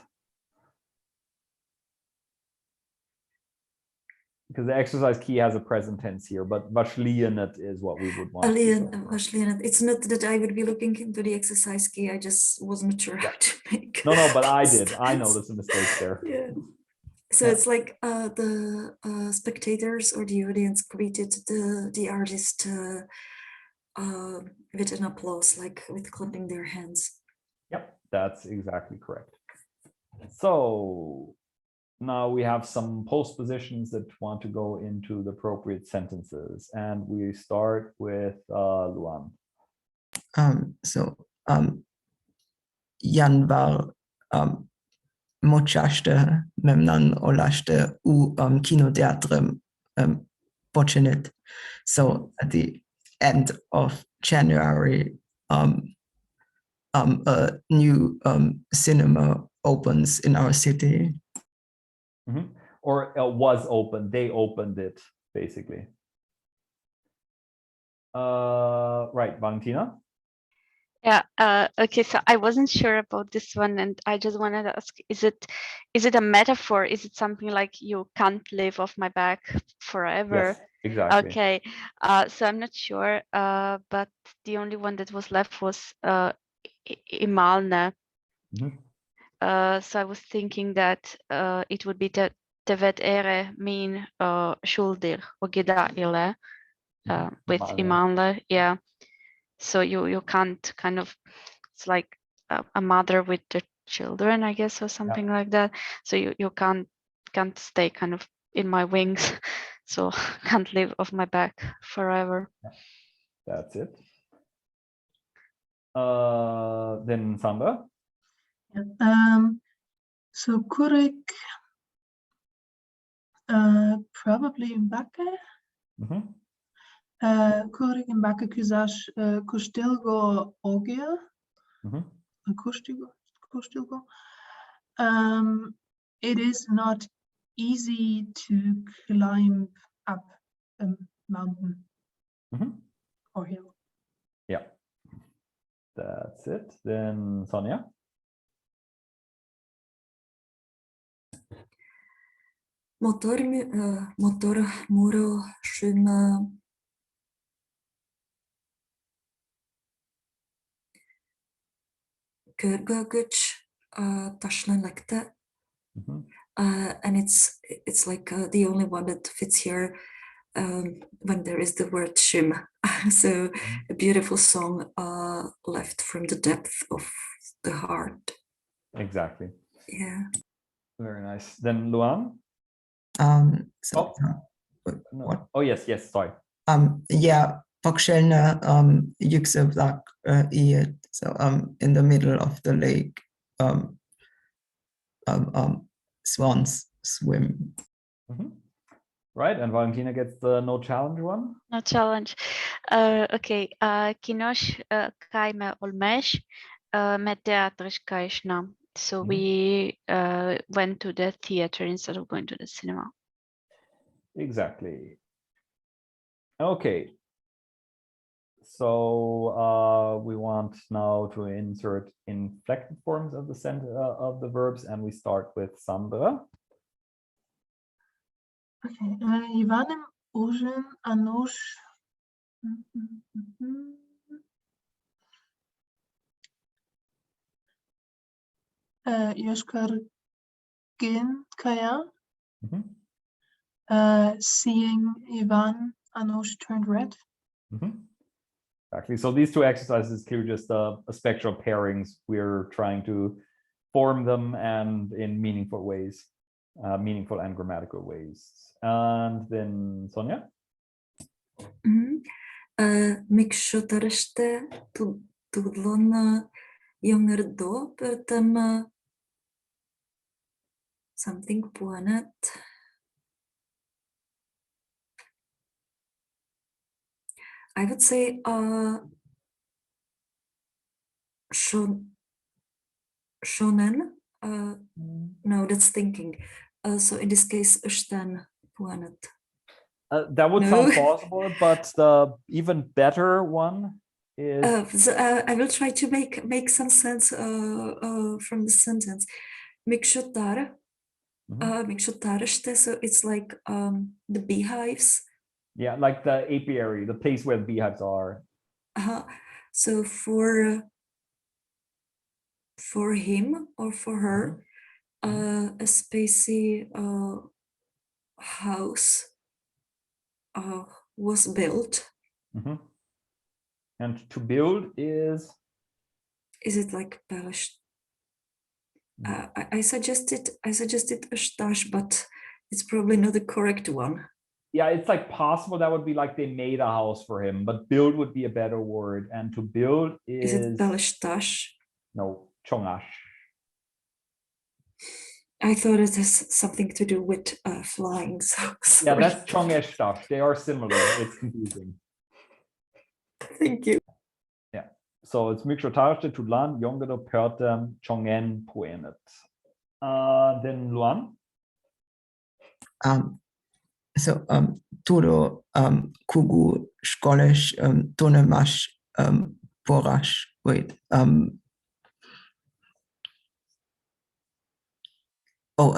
because the exercise key has a present tense here, but Vashlienet is what we would want. Vashlienet. It's not that I would be looking into the exercise key. I just wasn't sure how to make. No, but I did. I noticed a mistake there. Yeah. So it's like the spectators or the audience greeted the artist with an applause, like with clapping their hands. Yep, that's exactly correct. So now we have some postpositions that want to go into the appropriate sentences, and we start with Luan. Jan var močaște memnan olaște u kinoteatrem počinit. So at the end of January, a new cinema opens in our city. Or was open. They opened it, basically. Right, Valentina? Yeah, okay, so I wasn't sure about this one, and I just wanted to ask, is it a metaphor? Is it something like you can't live off my back forever? Yes, exactly. Okay, so I'm not sure, but the only one that was left was Imalne. So I was thinking that it would be tevet ere min schuldig ogida ile with Imalne, yeah. So you can't kind of, it's like a mother with the children, I guess, or something like that. So you can't stay kind of in my wings, so can't live off my back forever. That's it. Then Sandra. Yeah. So kurik probably in bakke. Kurik in bakke kuzash kustilgo ogia. Kustilgo. It is not easy to climb up a mountain or hill. Yeah, that's it. Then Sonia. Motor muro shuma Görgögöch Tashlan like that. And it's like the only one that fits here when there is the word shim. So a beautiful song left from the depth of the heart. Exactly. Yeah. Very nice. Then Luan. So No. what? Oh yes, sorry. Yeah, Pokshena Yuxavlak so in the middle of the lake, swans swim. Right, and Valentina gets the no challenge one. No challenge. Okay. Kinosh kaime olmesh met teatrish kaishna. So we went to the theater instead of going to the cinema. Exactly. Okay. So we want now to insert inflected forms of the of the verbs, and we start with Sandra. Okay. Ivanem Ojen Anosh. Yoshkar Gin Kaya. Seeing Ivan Anosh turned red. Exactly. So these two exercises clearly just spectral pairings. We're trying to form them and in meaningful ways, meaningful and grammatical ways. And then Sonia. Mikshotaraste tudlona younger do pertama something puanat. I would say shonen. No, that's thinking. So in this case, Ushtan puanat. That would sound plausible, but the even better one is. So, I will try to make some sense from the sentence. Mikshotara. So it's like the beehives. Yeah, like the apiary, the place where the beehives are. So for him or for her, a spacey house was built. And to build is it like Belish? I suggested a stash, but it's probably not the correct one. Yeah, it's like possible that would be like they made a house for him, but build would be a better word. And to build is it Belishtash? No, Chongash. I thought it has something to do with flying. So yeah, that's Chongeshtash. They are similar. It's confusing. Thank you. Yeah. So it's Mikshotashte Tulan, Yongado Pertem, Chongen Puenet. Then Luan. So Turo Kugu Skolish Tunemash Porash. Wait. So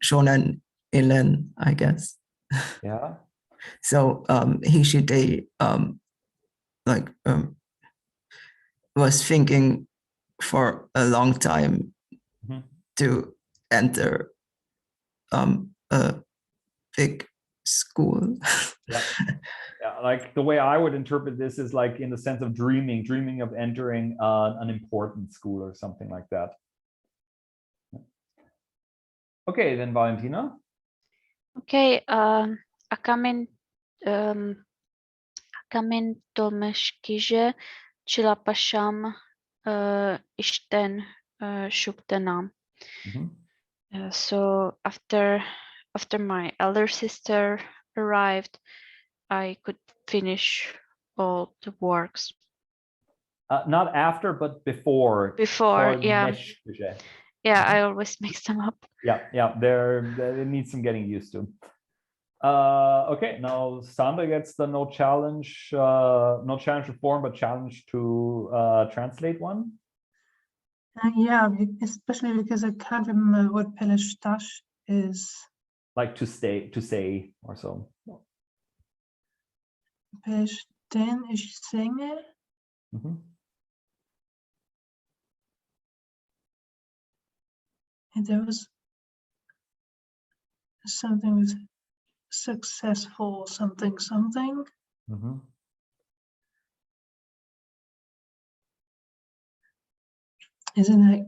Shonen Ilen, I guess. Yeah. So Hishide was thinking for a long time to enter a big school. Yeah. Yeah, like the way I would interpret this is like in the sense of dreaming of entering an important school or something like that. Okay, then Valentina. Okay, akamen Kamin dolmeshkije chilapasham ishten shuktanam. So after my elder sister arrived, I could finish all the works. Not after, but before. Before, yeah. Dolmeshkije. Yeah, I always mix them up. Yeah, it needs some getting used to. Okay, now Sandra gets the no challenge to form, but challenge to translate one. Yeah, especially because I can't remember what peleshtash is. Like to say or so. Peleshten ich singe. And there was something with successful something. Isn't it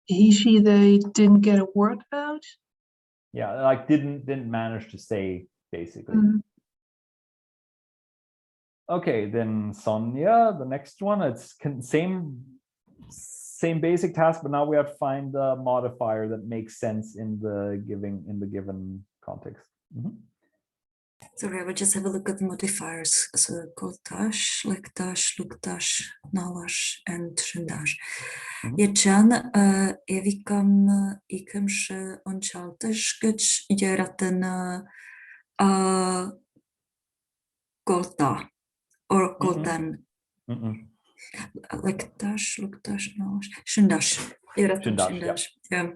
he, she, they didn't get a word out? Yeah, like didn't manage to say, basically. Okay, then Sonia, the next one, it's same basic task, but now we have to find the modifier that makes sense in the given context. Sorry, I will just have a look at the modifiers. So koltash, lektash, luktash, nalash, and trendash. Yechan evikam ikemsh unchaltash gach yeraten kolta or koltan. Lektash, luktash, nalash, shindash. Yeraten shindash. Yeah.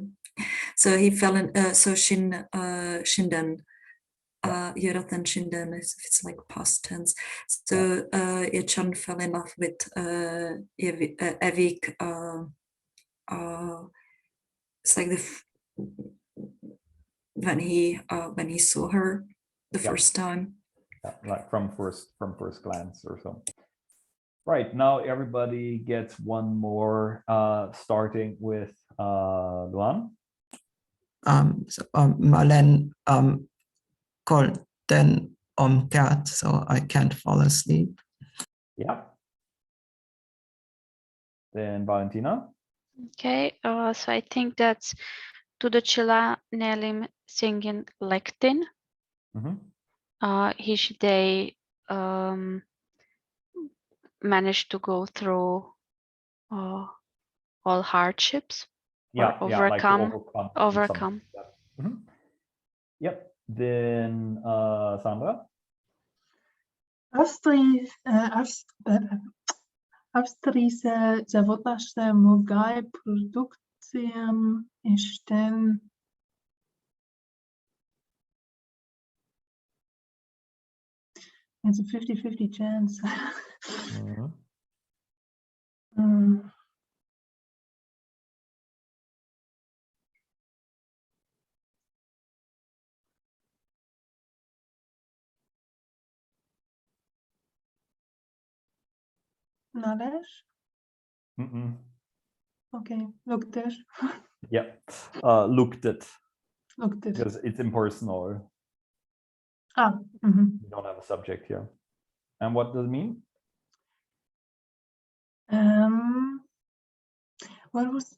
So he fell in. So shindan. Yeraten Shinden, if it's like past tense. So Yechan fell in love with Evik. It's like when he saw her the first time. Yeah, like from first glance or so. Right, now everybody gets one more, starting with Luan. Marlene called then cat, so I can't fall asleep. Yeah. Then Valentina. Okay, so I think that's to the Chila Nelim singing Lektin. They managed to go through all hardships. Yeah, overcome. Like overcome. Yep. Then Sandra. Австрийse заводаше mogaj produkcijam ishten. It's a 50-50 chance. Nalež? Okay, looked at. Yeah, looked at. Looked at. Because it's impersonal. You don't have a subject here. And what does it mean? What was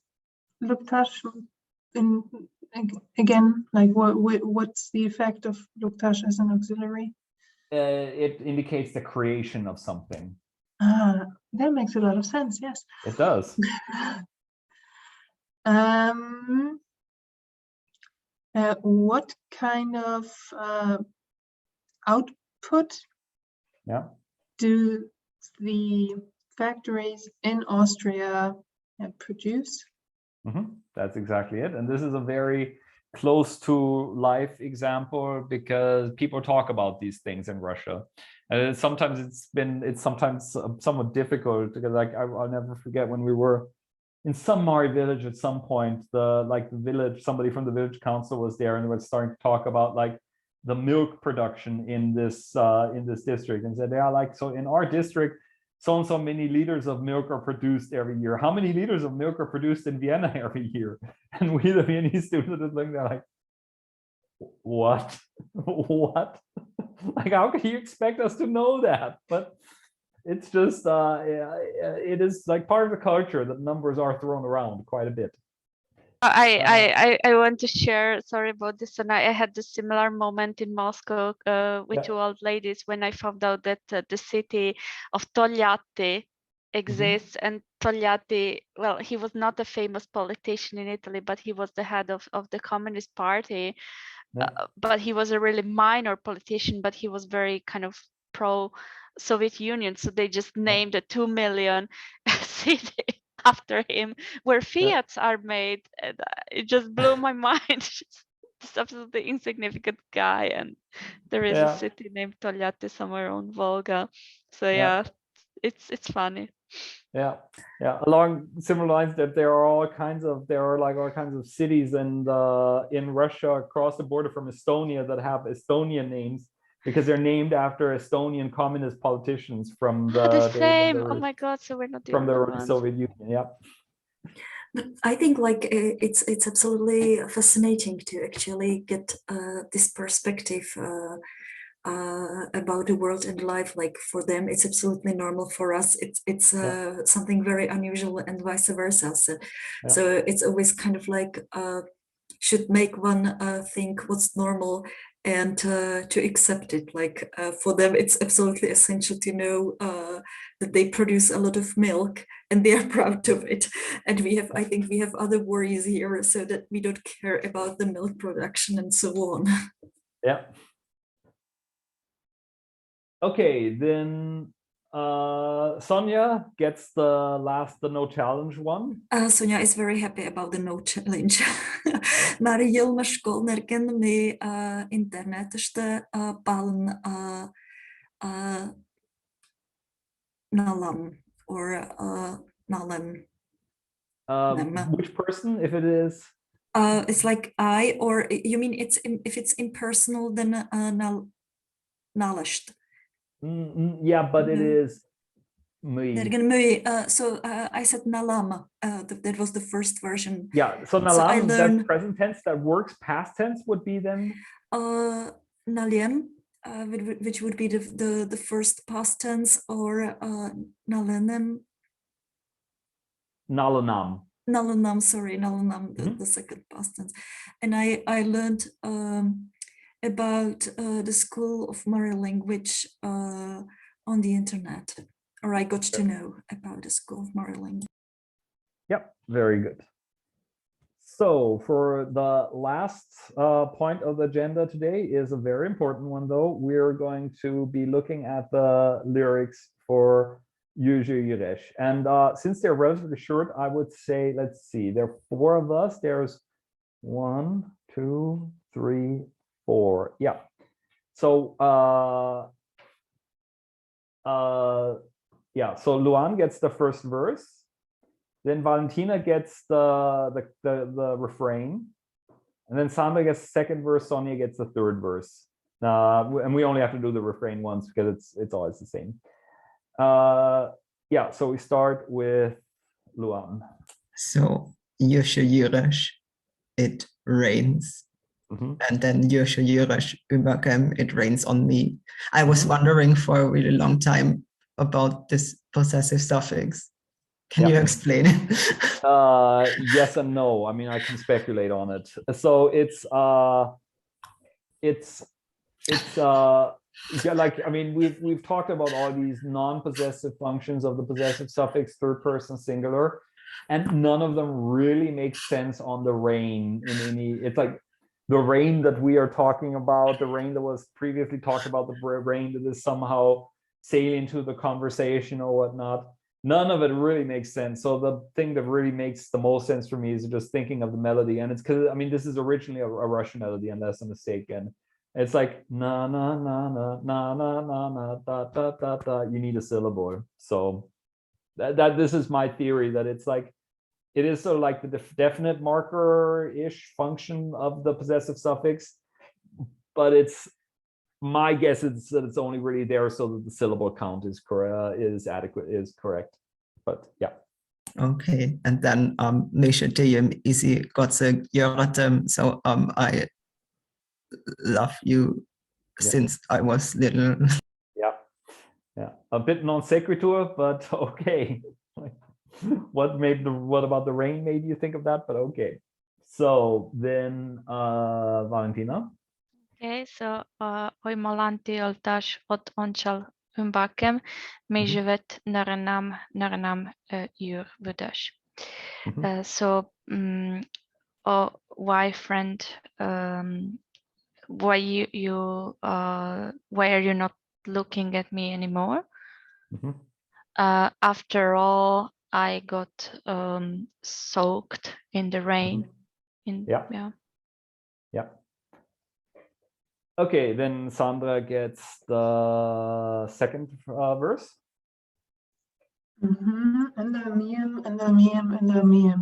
luktash in again? Like what's the effect of luktash as an auxiliary? It indicates the creation of something. That makes a lot of sense. Yes, it does. What kind of output do the factories in Austria produce? That's exactly it. And this is a very close to life example because people talk about these things in Russia. And sometimes it's somewhat difficult because I'll never forget when we were in some Mari village at some point, somebody from the village council was there and was starting to talk about like the milk production in this district and said, yeah, like, so in our district, so and so many liters of milk are produced every year. How many liters of milk are produced in Vienna every year? And we, the Viennese students, are like, what? What? Like, how can you expect us to know that? But it's just, it is like part of the culture that numbers are thrown around quite a bit. I want to share, sorry about this, and I had a similar moment in Moscow with two old ladies when I found out that the city of Togliatti exists. And Togliatti, well, he was not a famous politician in Italy, but he was the head of the Communist Party. But he was a really minor politician, but he was very kind of pro-Soviet Union. So they just named a 2 million city after him, where Fiats are made. And it just blew my mind. This absolutely insignificant guy, and there is a city named Togliatti somewhere on Volga. So yeah, it's funny. Yeah, along similar lines, that there are all kinds of cities and in Russia across the border from Estonia that have Estonian names because they're named after Estonian communist politicians from the same. Oh my God! So we're not from the Soviet Union. Yeah. But I think like it's absolutely fascinating to actually get this perspective about the world and life. Like for them, it's absolutely normal. For us, it's something very unusual, and vice versa. So it's always kind of like should make one think what's normal and to accept it. Like for them, it's absolutely essential to know that they produce a lot of milk and they are proud of it. And I think we have other worries here, so that we don't care about the milk production and so on. Yeah. Okay, then Sonia gets the no challenge one. Sonia is very happy about the no challenge. Mari Yilma Shkolnerken me internetiste ballen nalam or nalam. Which person, if it is? It's like I, or you mean if it's impersonal, then nalasht. Yeah, but it is me. So I said nalam. That was the first version. Yeah, so nalam, that's present tense. That works. Past tense would be then nalien, which would be the first past tense, or nalenem. Nalanam. Nalanam, sorry, nalanam, the second past tense. And I learned about the School of Mari language on the internet, or I got to know about the School of Mari language. Yep, very good. So for the last point of the agenda today is a very important one, though. We're going to be looking at the lyrics for Untitled. And since they're relatively short, I would say, let's see, there are 4 of us. There's 1, 2, 3, 4. Yeah. So yeah, so Luan gets the first verse. Then Valentina gets the refrain, and then Sandra gets the second verse. Sonia gets the third verse, and we only have to do the refrain once because it's always the same. Yeah, so we start with Luan. So Untitled, it rains, and then Untitled übergem, it rains on me. I was wondering for a really long time about this possessive suffix. Can you explain it? Yes and no. I mean, I can speculate on it. So it's yeah, like, I mean, we've talked about all these non-possessive functions of the possessive suffix third person singular, and none of them really make sense on the rain in any. It's like the rain that we are talking about, the rain that was previously talked about, the rain that is somehow salient to the conversation or whatnot. None of it really makes sense. So the thing that really makes the most sense for me is just thinking of the melody. And it's because, I mean, this is originally a Russian melody, unless I'm mistaken. It's like na na na na na na na na da da da da. You need a syllable. So that this is my theory, that it's like it is sort of like the definite marker-ish function of the possessive suffix, but it's my guess is that it's only really there so that the syllable count is correct. But yeah. Okay, and then Misha easy got the Yoratem. So I love you since I was little. Yeah, yeah, a bit non sequitur, but okay. What about the rain made you think of that? But okay. So then, Valentina. Okay, so oi malanti oltash ot onchal umbakem me jevet naranam ur budash. So oh, why friend, why why are you not looking at me anymore? After all, I got soaked in the rain. Yeah. Okay, then Sandra gets the second verse. Endamiem,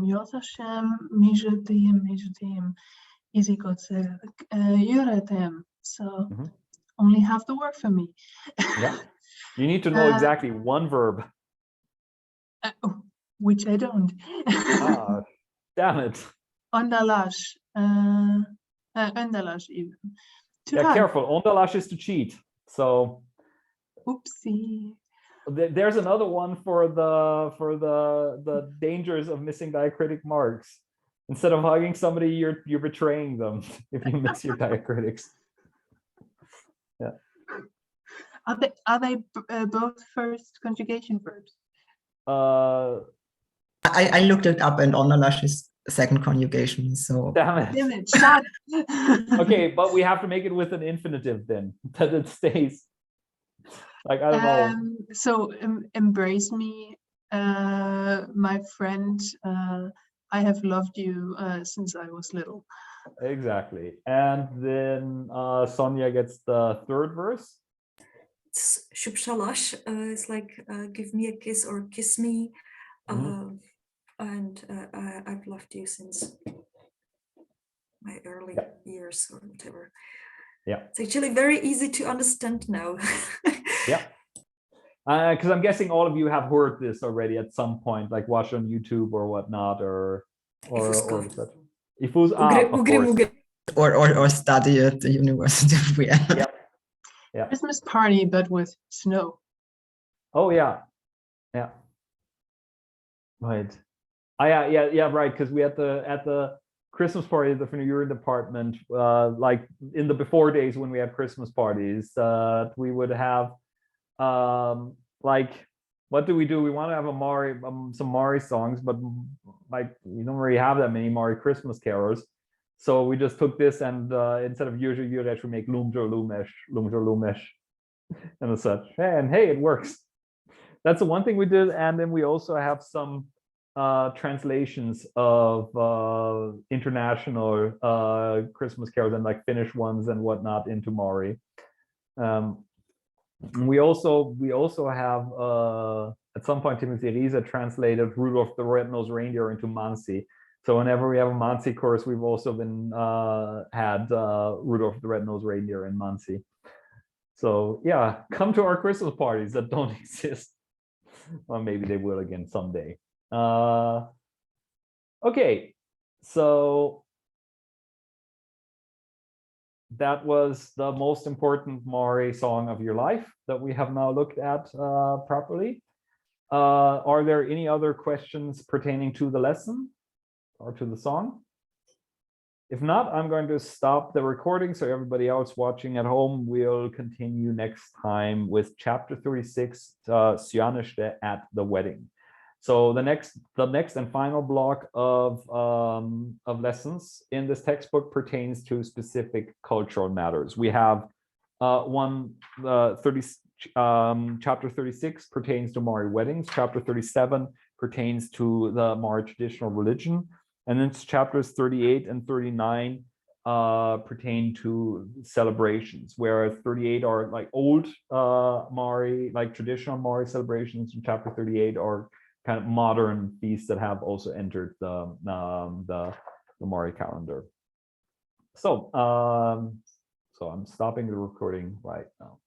Yosashem, Mijadim, Easy God said, Yuretem. So only have the word for me. Yeah. You need to know exactly one verb. Which I don't. Damn it. Ondalash. Ondalash even. Yeah, careful. Ondalash is to cheat. So oopsie. There's another one for the dangers of missing diacritic marks. Instead of hugging somebody, you're betraying them if you miss your diacritics. Yeah. Are they both first conjugation verbs? I looked it up, and Ondalash is second conjugation. So damn it. Shut. Okay, but we have to make it with an infinitive then, that it stays. Like, I don't know. So embrace me, my friend. I have loved you since I was little. Exactly. And then Sonia gets the third verse. It's Shubshalash. It's like give me a kiss or kiss me. And I've loved you since my early years or whatever. Yeah. It's actually very easy to understand now. Yeah. Because I'm guessing all of you have heard this already at some point, like watch on YouTube or whatnot, or study at the University of Vienna. Yeah. Yeah. Christmas party, but with snow. Oh yeah. Yeah. Right. Yeah, right. Because we at the Christmas party at the Finno-Ugristik department, like in the before days when we had Christmas parties, we would have like, what do? We want to have a Mari, some Mari songs, but like we don't really have that many Mari Christmas carols. So we just took this and instead of Jurje Juresh, we make Lumjor Lumesh and such. And hey, it works. That's the one thing we did. And then we also have some translations of international Christmas carols and like Finnish ones and whatnot into Mari. We also have at some point Timothy Riese translated Rudolph the Red-Nosed Reindeer into Mansi. So whenever we have a Mansi course, we've also been had Rudolph the Red-Nosed Reindeer in Mansi. So yeah, come to our Christmas parties that don't exist. Or maybe they will again someday. Okay, so that was the most important Mari song of your life that we have now looked at properly. Are there any other questions pertaining to the lesson or to the song? If not, I'm going to stop the recording so everybody else watching at home will continue next time with chapter 36, Syanishte at the wedding. So the next and final block of lessons in this textbook pertains to specific cultural matters. We have chapter 36 pertains to Mari weddings. Chapter 37 pertains to the Mari traditional religion. And then chapters 38 and 39 pertain to celebrations, where 38 are like old Mari, like traditional Mari celebrations, and chapter 38 are kind of modern feasts that have also entered the Mari calendar. So I'm stopping the recording right now.